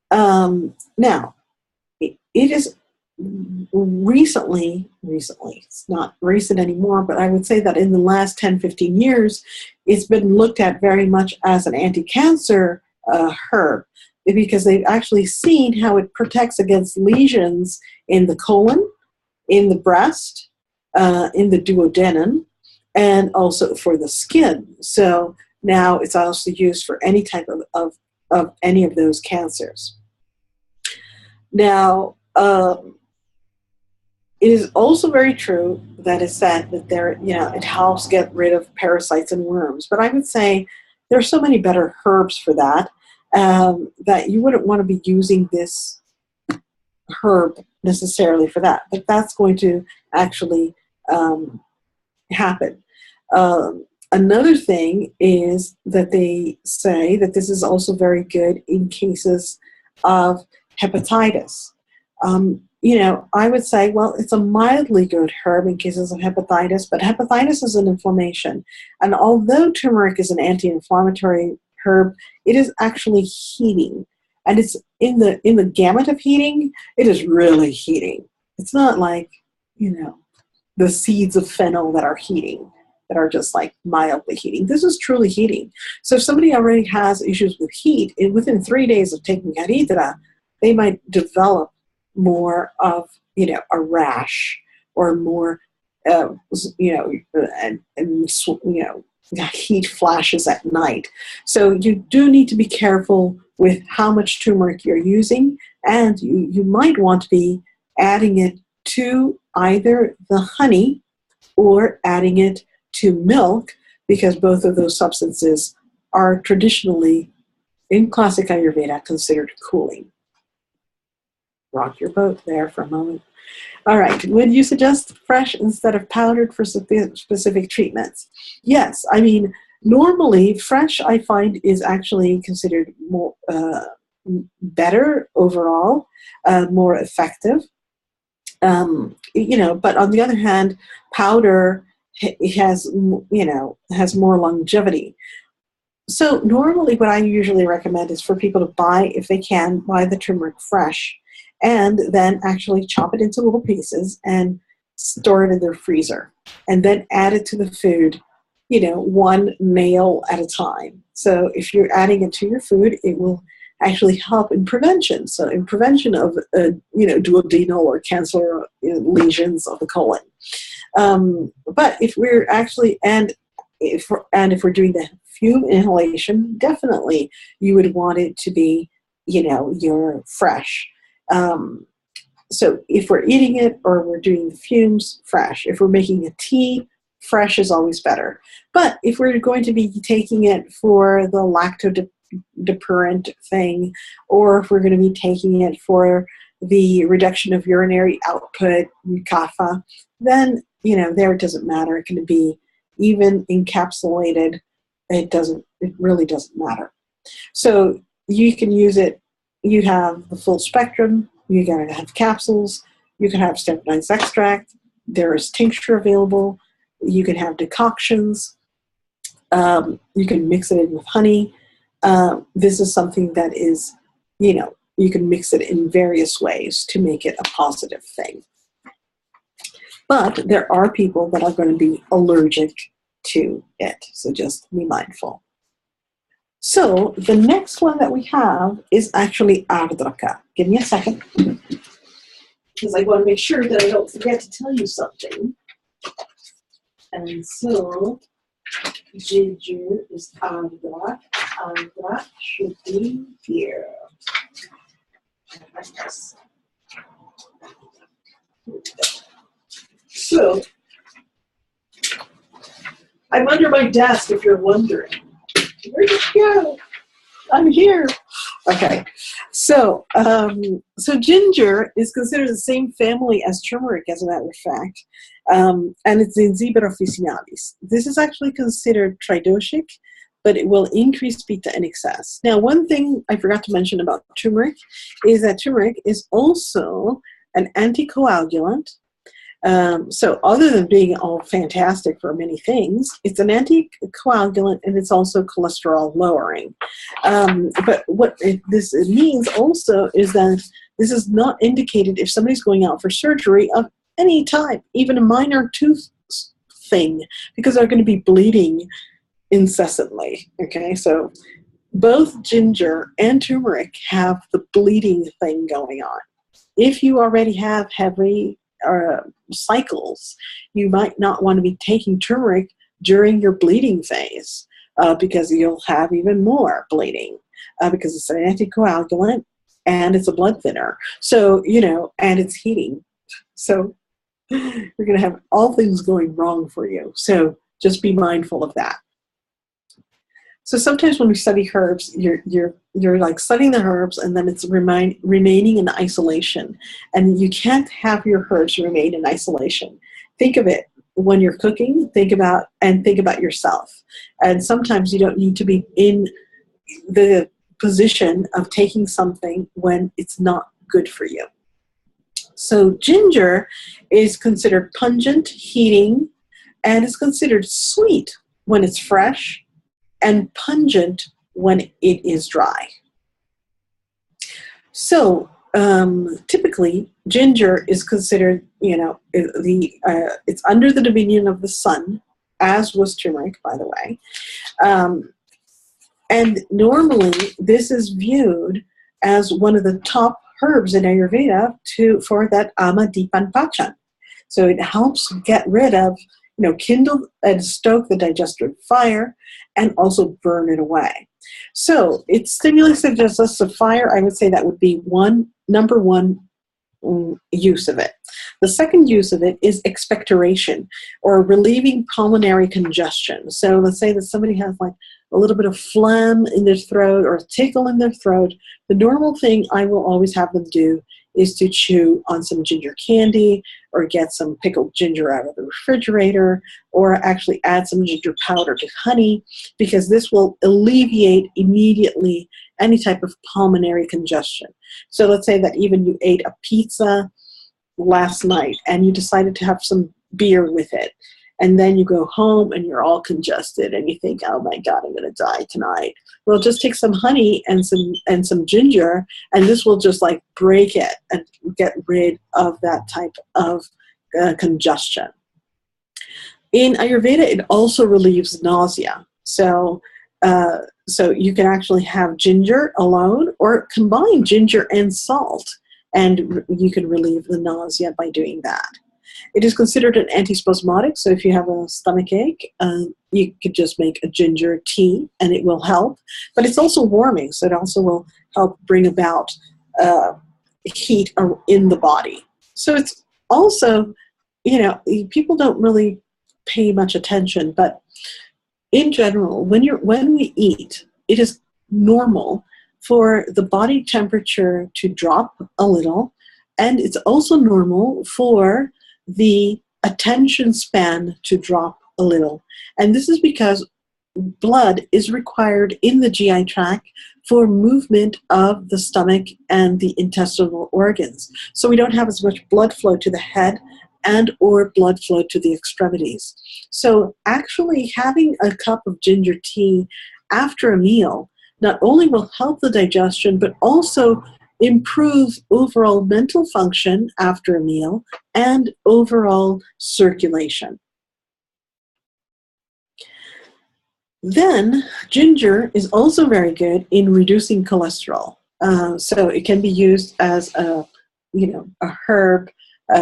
Now, it is recently, it's not recent anymore, but I would say that in the last 10, 15 years, it's been looked at very much as an anti-cancer herb, because they've actually seen how it protects against lesions in the colon, in the breast, in the duodenum, and also for the skin. So now it's also used for any type of any of those cancers. Now, it is also very true that it's said that it helps get rid of parasites and worms. But I would say there are so many better herbs for that, that you wouldn't want to be using this herb necessarily for that. But that's going to actually happen. Another thing is that they say that this is also very good in cases of hepatitis. I would say, well, it's a mildly good herb in cases of hepatitis, but hepatitis is an inflammation. And although turmeric is an anti-inflammatory herb, it is actually heating. And it's in the gamut of heating, it is really heating. It's not like, the seeds of fennel that are heating, that are just like mildly heating. This is truly heating. So if somebody already has issues with heat, within 3 days of taking haritra, they might develop more of, a rash, or more, heat flashes at night. So you do need to be careful with how much turmeric you're using, and you might want to be adding it to either the honey or adding it to milk, because both of those substances are traditionally in classic Ayurveda considered cooling. Rock your boat there for a moment. All right. Would you suggest fresh instead of powdered for specific treatments? Yes. I mean, normally fresh I find is actually considered more better overall, more effective. But on the other hand, powder has more longevity. So normally what I usually recommend is for people to buy, if they can, buy the turmeric fresh and then actually chop it into little pieces and store it in their freezer and then add it to the food, one nail at a time. So if you're adding it to your food, it will actually help in prevention. So in prevention of, duodenal or cancer lesions of the colon. But if we're actually, if we're doing the fume inhalation, definitely you would want it to be, your fresh. So if we're eating it or we're doing the fumes, fresh. If we're making a tea, fresh is always better. But if we're going to be taking it for the lactodepurant thing, or if we're going to be taking it for the reduction of urinary output, kapha, then, there it doesn't matter. It can be even encapsulated. It really doesn't matter. So you can use it. You have the full spectrum. You gotta have capsules. You can have stephanized extract. There is tincture available. You can have decoctions. You can mix it in with honey. This is something that is, you can mix it in various ways to make it a positive thing. But there are people that are going to be allergic to it. So just be mindful. So the next one that we have is actually ardraka. Give me a second, because I want to make sure that I don't forget to tell you something. And so ginger is ardra. Ardra should be here. So I'm under my desk if you're wondering. Where did you go? I'm here. Okay. So ginger is considered the same family as turmeric, as a matter of fact. And it's Enzimber officinalis. This is actually considered tridoshic, but it will increase pitta in excess. Now, one thing I forgot to mention about turmeric is that turmeric is also an anticoagulant. So other than being all fantastic for many things, it's an anticoagulant and it's also cholesterol lowering. But what this means also is that this is not indicated if somebody's going out for surgery of any type, even a minor tooth thing, because they're going to be bleeding incessantly. Okay, so both ginger and turmeric have the bleeding thing going on. If you already have heavy cycles, you might not want to be taking turmeric during your bleeding phase because you'll have even more bleeding because it's an anticoagulant and it's a blood thinner. So, and it's heating. So you're going to have all things going wrong for you. So just be mindful of that. So sometimes when we study herbs, you're like studying the herbs, and then it's remaining in isolation, and you can't have your herbs remain in isolation. Think of it when you're cooking. Think about yourself, and sometimes you don't need to be in the position of taking something when it's not good for you. So ginger is considered pungent, heating, and it's considered sweet when it's fresh, and pungent when it is dry. So typically, ginger is considered, it's under the dominion of the sun, as was turmeric, by the way. And normally, this is viewed as one of the top herbs in Ayurveda for that ama dipan pachan. So it helps get rid of, kindle and stoke the digestive fire and also burn it away. So it stimulates the digestive fire. I would say that would be number one use of it. The second use of it is expectoration, or relieving pulmonary congestion. So let's say that somebody has like a little bit of phlegm in their throat or a tickle in their throat, the normal thing I will always have them do is to chew on some ginger candy or get some pickled ginger out of the refrigerator or actually add some ginger powder to honey, because this will alleviate immediately any type of pulmonary congestion. So let's say that even you ate a pizza last night and you decided to have some beer with it, and then you go home and you're all congested and you think, oh my God, I'm going to die tonight. Well, just take some honey and some ginger, and this will just like break it and get rid of that type of congestion. In Ayurveda, it also relieves nausea. So you can actually have ginger alone or combine ginger and salt, and you can relieve the nausea by doing that. It is considered an antispasmodic, so if you have a stomach ache, you could just make a ginger tea and it will help. But it's also warming, so it also will help bring about heat in the body. So it's also, people don't really pay much attention, but in general, when we eat, it is normal for the body temperature to drop a little, and it's also normal for the attention span to drop a little. And this is because blood is required in the GI tract for movement of the stomach and the intestinal organs. So we don't have as much blood flow to the head and or blood flow to the extremities. So actually having a cup of ginger tea after a meal not only will help the digestion, but also improve overall mental function after a meal and overall circulation. Then ginger is also very good in reducing cholesterol. So it can be used as a herb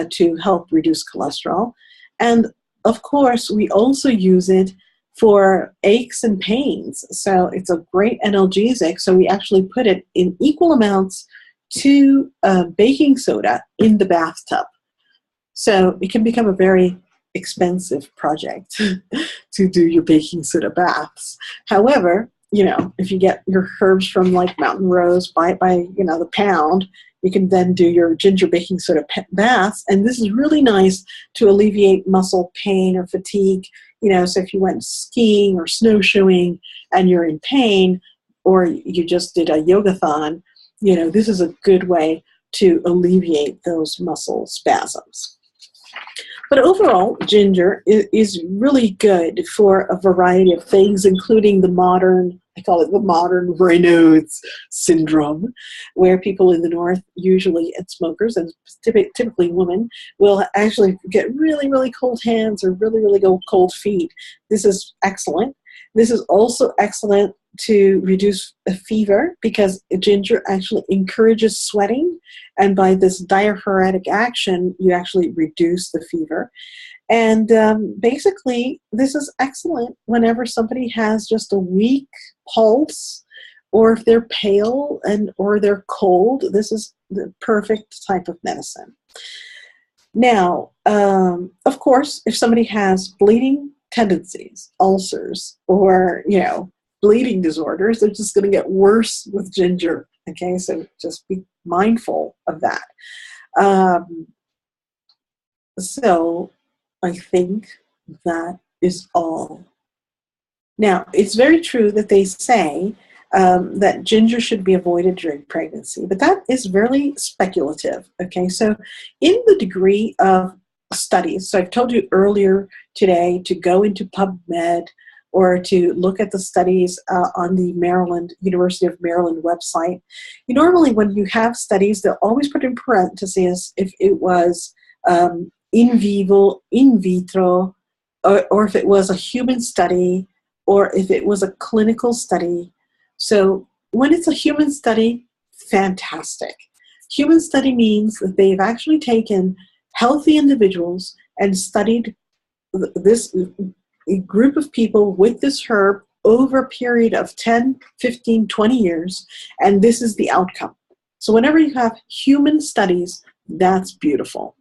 to help reduce cholesterol. And of course, we also use it for aches and pains. So it's a great analgesic. So we actually put it in equal amounts to baking soda in the bathtub. So it can become a very expensive project to do your baking soda baths. However, if you get your herbs from like Mountain Rose by the pound, you can then do your ginger baking soda baths. And this is really nice to alleviate muscle pain or fatigue. So if you went skiing or snowshoeing and you're in pain, or you just did a yogathon, this is a good way to alleviate those muscle spasms. But overall, ginger is really good for a variety of things, including I call it the modern Raynaud's syndrome, where people in the north, usually and smokers, and typically women, will actually get really, really cold hands or really, really cold feet. This is excellent. This is also excellent to reduce a fever, because ginger actually encourages sweating, and by this diaphoretic action you actually reduce the fever. And basically this is excellent whenever somebody has just a weak pulse, or if they're pale or they're cold. This is the perfect type of medicine. Now, of course, if somebody has bleeding tendencies, ulcers, or bleeding disorders, they're just going to get worse with ginger. Okay, so just be mindful of that. So I think that is all. Now, it's very true that they say that ginger should be avoided during pregnancy, but that is very speculative. Okay, so in the degree of studies, so I've told you earlier today to go into PubMed or to look at the studies on the University of Maryland website. Normally when you have studies, they'll always put in parentheses if it was in vivo, in vitro, or if it was a human study, or if it was a clinical study. So when it's a human study, fantastic. Human study means that they've actually taken healthy individuals and studied this group of people with this herb over a period of 10, 15, 20 years, and this is the outcome. So whenever you have human studies, that's beautiful.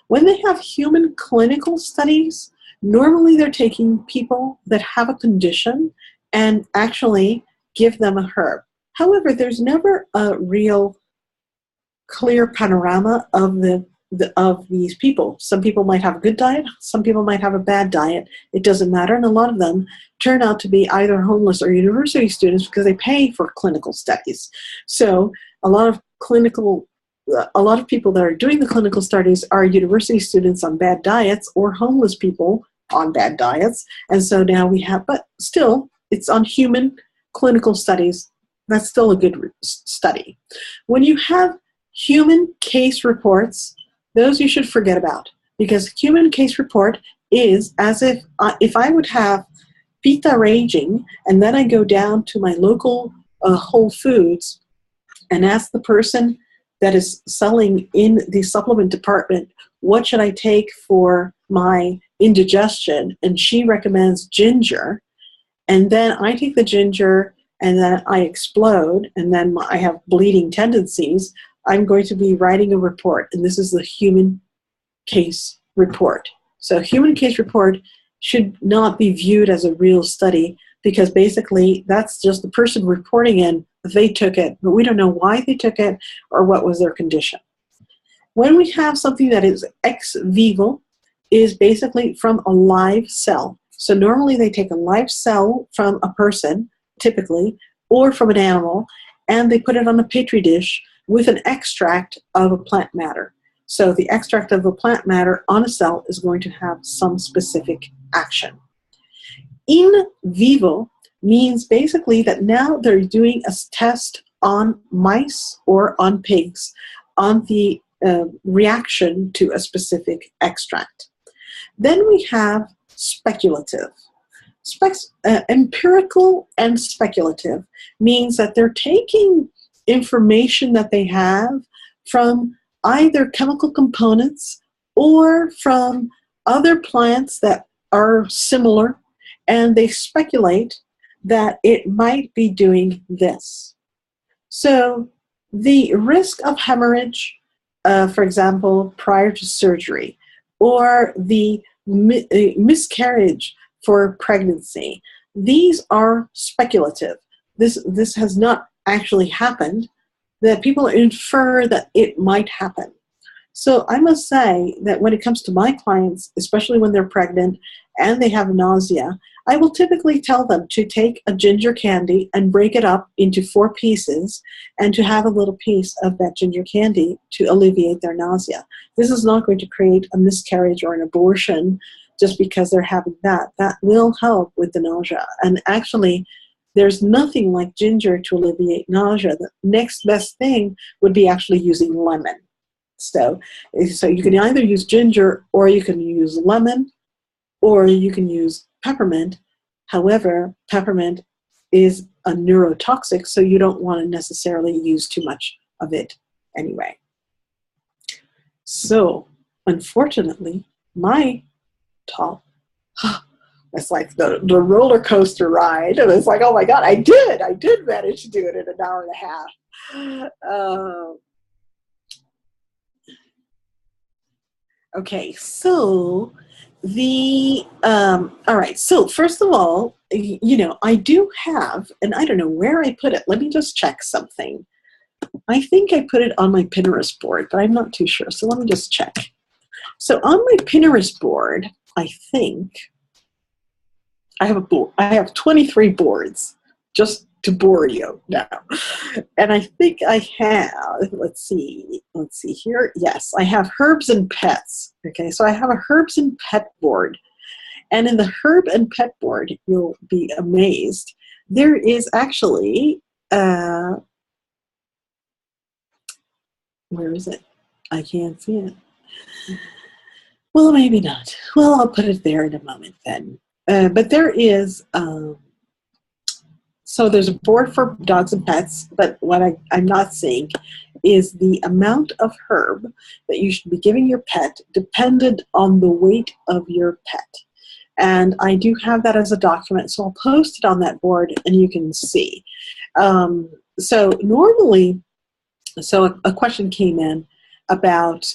When they have human clinical studies, normally they're taking people that have a condition and actually give them a herb. However, there's never a real clear panorama of these people. Some people might have a good diet, some people might have a bad diet. It doesn't matter, and a lot of them turn out to be either homeless or university students because they pay for clinical studies. So a lot of people that are doing the clinical studies are university students on bad diets or homeless people on bad diets. And so now we have, but still, it's on human clinical studies. That's still a good study. When you have human case reports, those you should forget about, because human case report is as if I would have Pitta raging, and then I go down to my local Whole Foods and ask the person that is selling in the supplement department, what should I take for my indigestion? And she recommends ginger. And then I take the ginger and then I explode, and then I have bleeding tendencies. I'm going to be writing a report, and this is the human case report. So human case report should not be viewed as a real study, because basically that's just the person reporting in, they took it, but we don't know why they took it or what was their condition. When we have something that is ex vivo, is basically from a live cell. So normally they take a live cell from a person, typically, or from an animal, and they put it on a petri dish with an extract of a plant matter. So the extract of the plant matter on a cell is going to have some specific action. In vivo means basically that now they're doing a test on mice or on pigs on the reaction to a specific extract. Then we have speculative. Empirical and speculative means that they're taking information that they have from either chemical components or from other plants that are similar, and they speculate that it might be doing this. So the risk of hemorrhage, for example, prior to surgery, or the miscarriage for pregnancy, these are speculative. This has not actually happened, that people infer that it might happen. So I must say that when it comes to my clients, especially when they're pregnant and they have nausea, I will typically tell them to take a ginger candy and break it up into 4 pieces and to have a little piece of that ginger candy to alleviate their nausea. This is not going to create a miscarriage or an abortion just because they're having that. That will help with the nausea. And actually, there's nothing like ginger to alleviate nausea. The next best thing would be actually using lemon. So you can either use ginger, or you can use lemon, or you can use peppermint. However, peppermint is a neurotoxic, so you don't want to necessarily use too much of it anyway. So, unfortunately, my talk, it's like the roller coaster ride. And it's like, oh my God, I did manage to do it in an hour and a half. Okay, so all right, so first of all, I do have, and I don't know where I put it. Let me just check something. I think I put it on my Pinterest board, but I'm not too sure. So let me just check. So on my Pinterest board, I think I have 23 boards, just to bore you now. And I think I have, let's see here. Yes, I have herbs and pets. Okay, so I have a herbs and pet board. And in the herb and pet board, you'll be amazed, there is actually, where is it? I can't see it. Well, maybe not. Well, I'll put it there in a moment then. But there is, so there's a board for dogs and pets, but what I'm not seeing is the amount of herb that you should be giving your pet dependent on the weight of your pet. And I do have that as a document, so I'll post it on that board and you can see. So normally, so a question came in about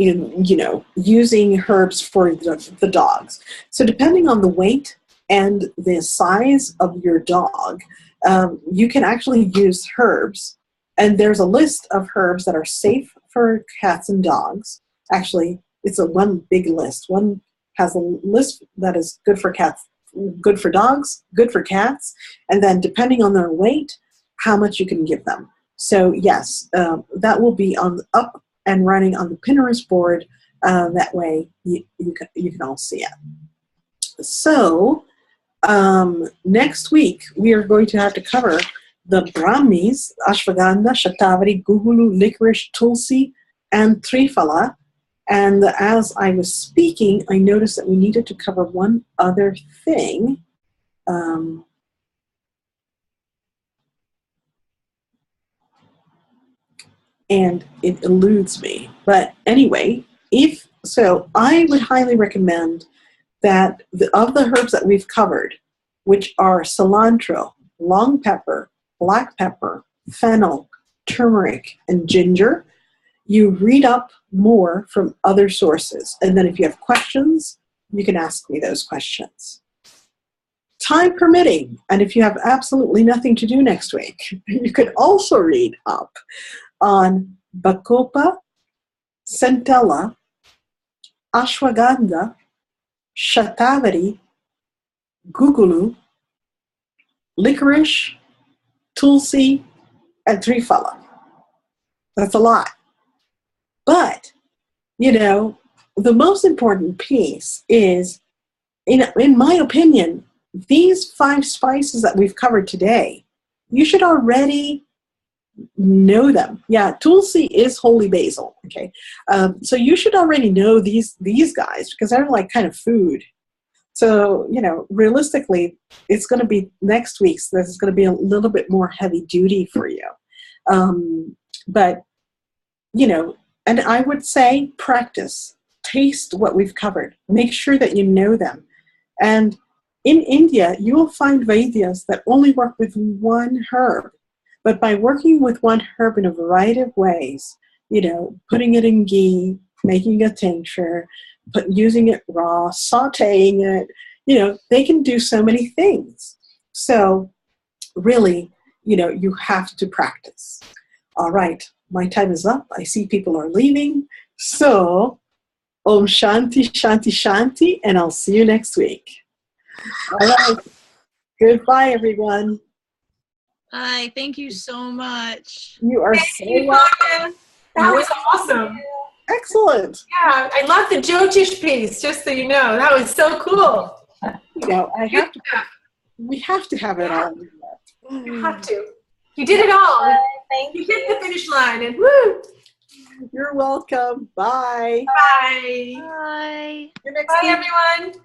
in, using herbs for the dogs. So depending on the weight and the size of your dog, you can actually use herbs. And there's a list of herbs that are safe for cats and dogs. Actually, it's one big list. One has a list that is good for cats, good for dogs, good for cats, and then depending on their weight, how much you can give them. So yes, that will be up and running on the Pinterest board. That way you can all see it. So next week we are going to have to cover the Brahmis, Ashwagandha, Shatavari, Gugulu, Licorice, Tulsi, and Triphala. And as I was speaking, I noticed that we needed to cover one other thing. And it eludes me. But anyway, I would highly recommend that of the herbs that we've covered, which are cilantro, long pepper, black pepper, fennel, turmeric, and ginger, you read up more from other sources. And then if you have questions, you can ask me those questions. Time permitting, and if you have absolutely nothing to do next week, you could also read up on Bacopa, Centella, Ashwagandha, Shatavari, Gugulu, Licorice, Tulsi, and Triphala. That's a lot. But, the most important piece is, in my opinion, these 5 spices that we've covered today, you should already know them. Yeah, Tulsi is holy basil. Okay, so you should already know these guys because they're like kind of food. So realistically, it's going to be next week's. This is going to be a little bit more heavy duty for you, but and I would say practice, taste what we've covered, make sure that you know them, and in India you will find Vaidyas that only work with one herb. But by working with one herb in a variety of ways, putting it in ghee, making a tincture, using it raw, sautéing it, they can do so many things. So really, you have to practice. All right, my time is up. I see people are leaving. So, Om Shanti, Shanti, Shanti, and I'll see you next week. All right. Goodbye, everyone. Hi, thank you so much. You are so welcome. That was awesome. Excellent. Yeah, I love the Jyotish piece, just so you know. That was so cool. We have to have it all. You have to. You did it all. You hit the finish line and woo. You're welcome. Bye. Bye. Bye. See you next Bye, week. everyone.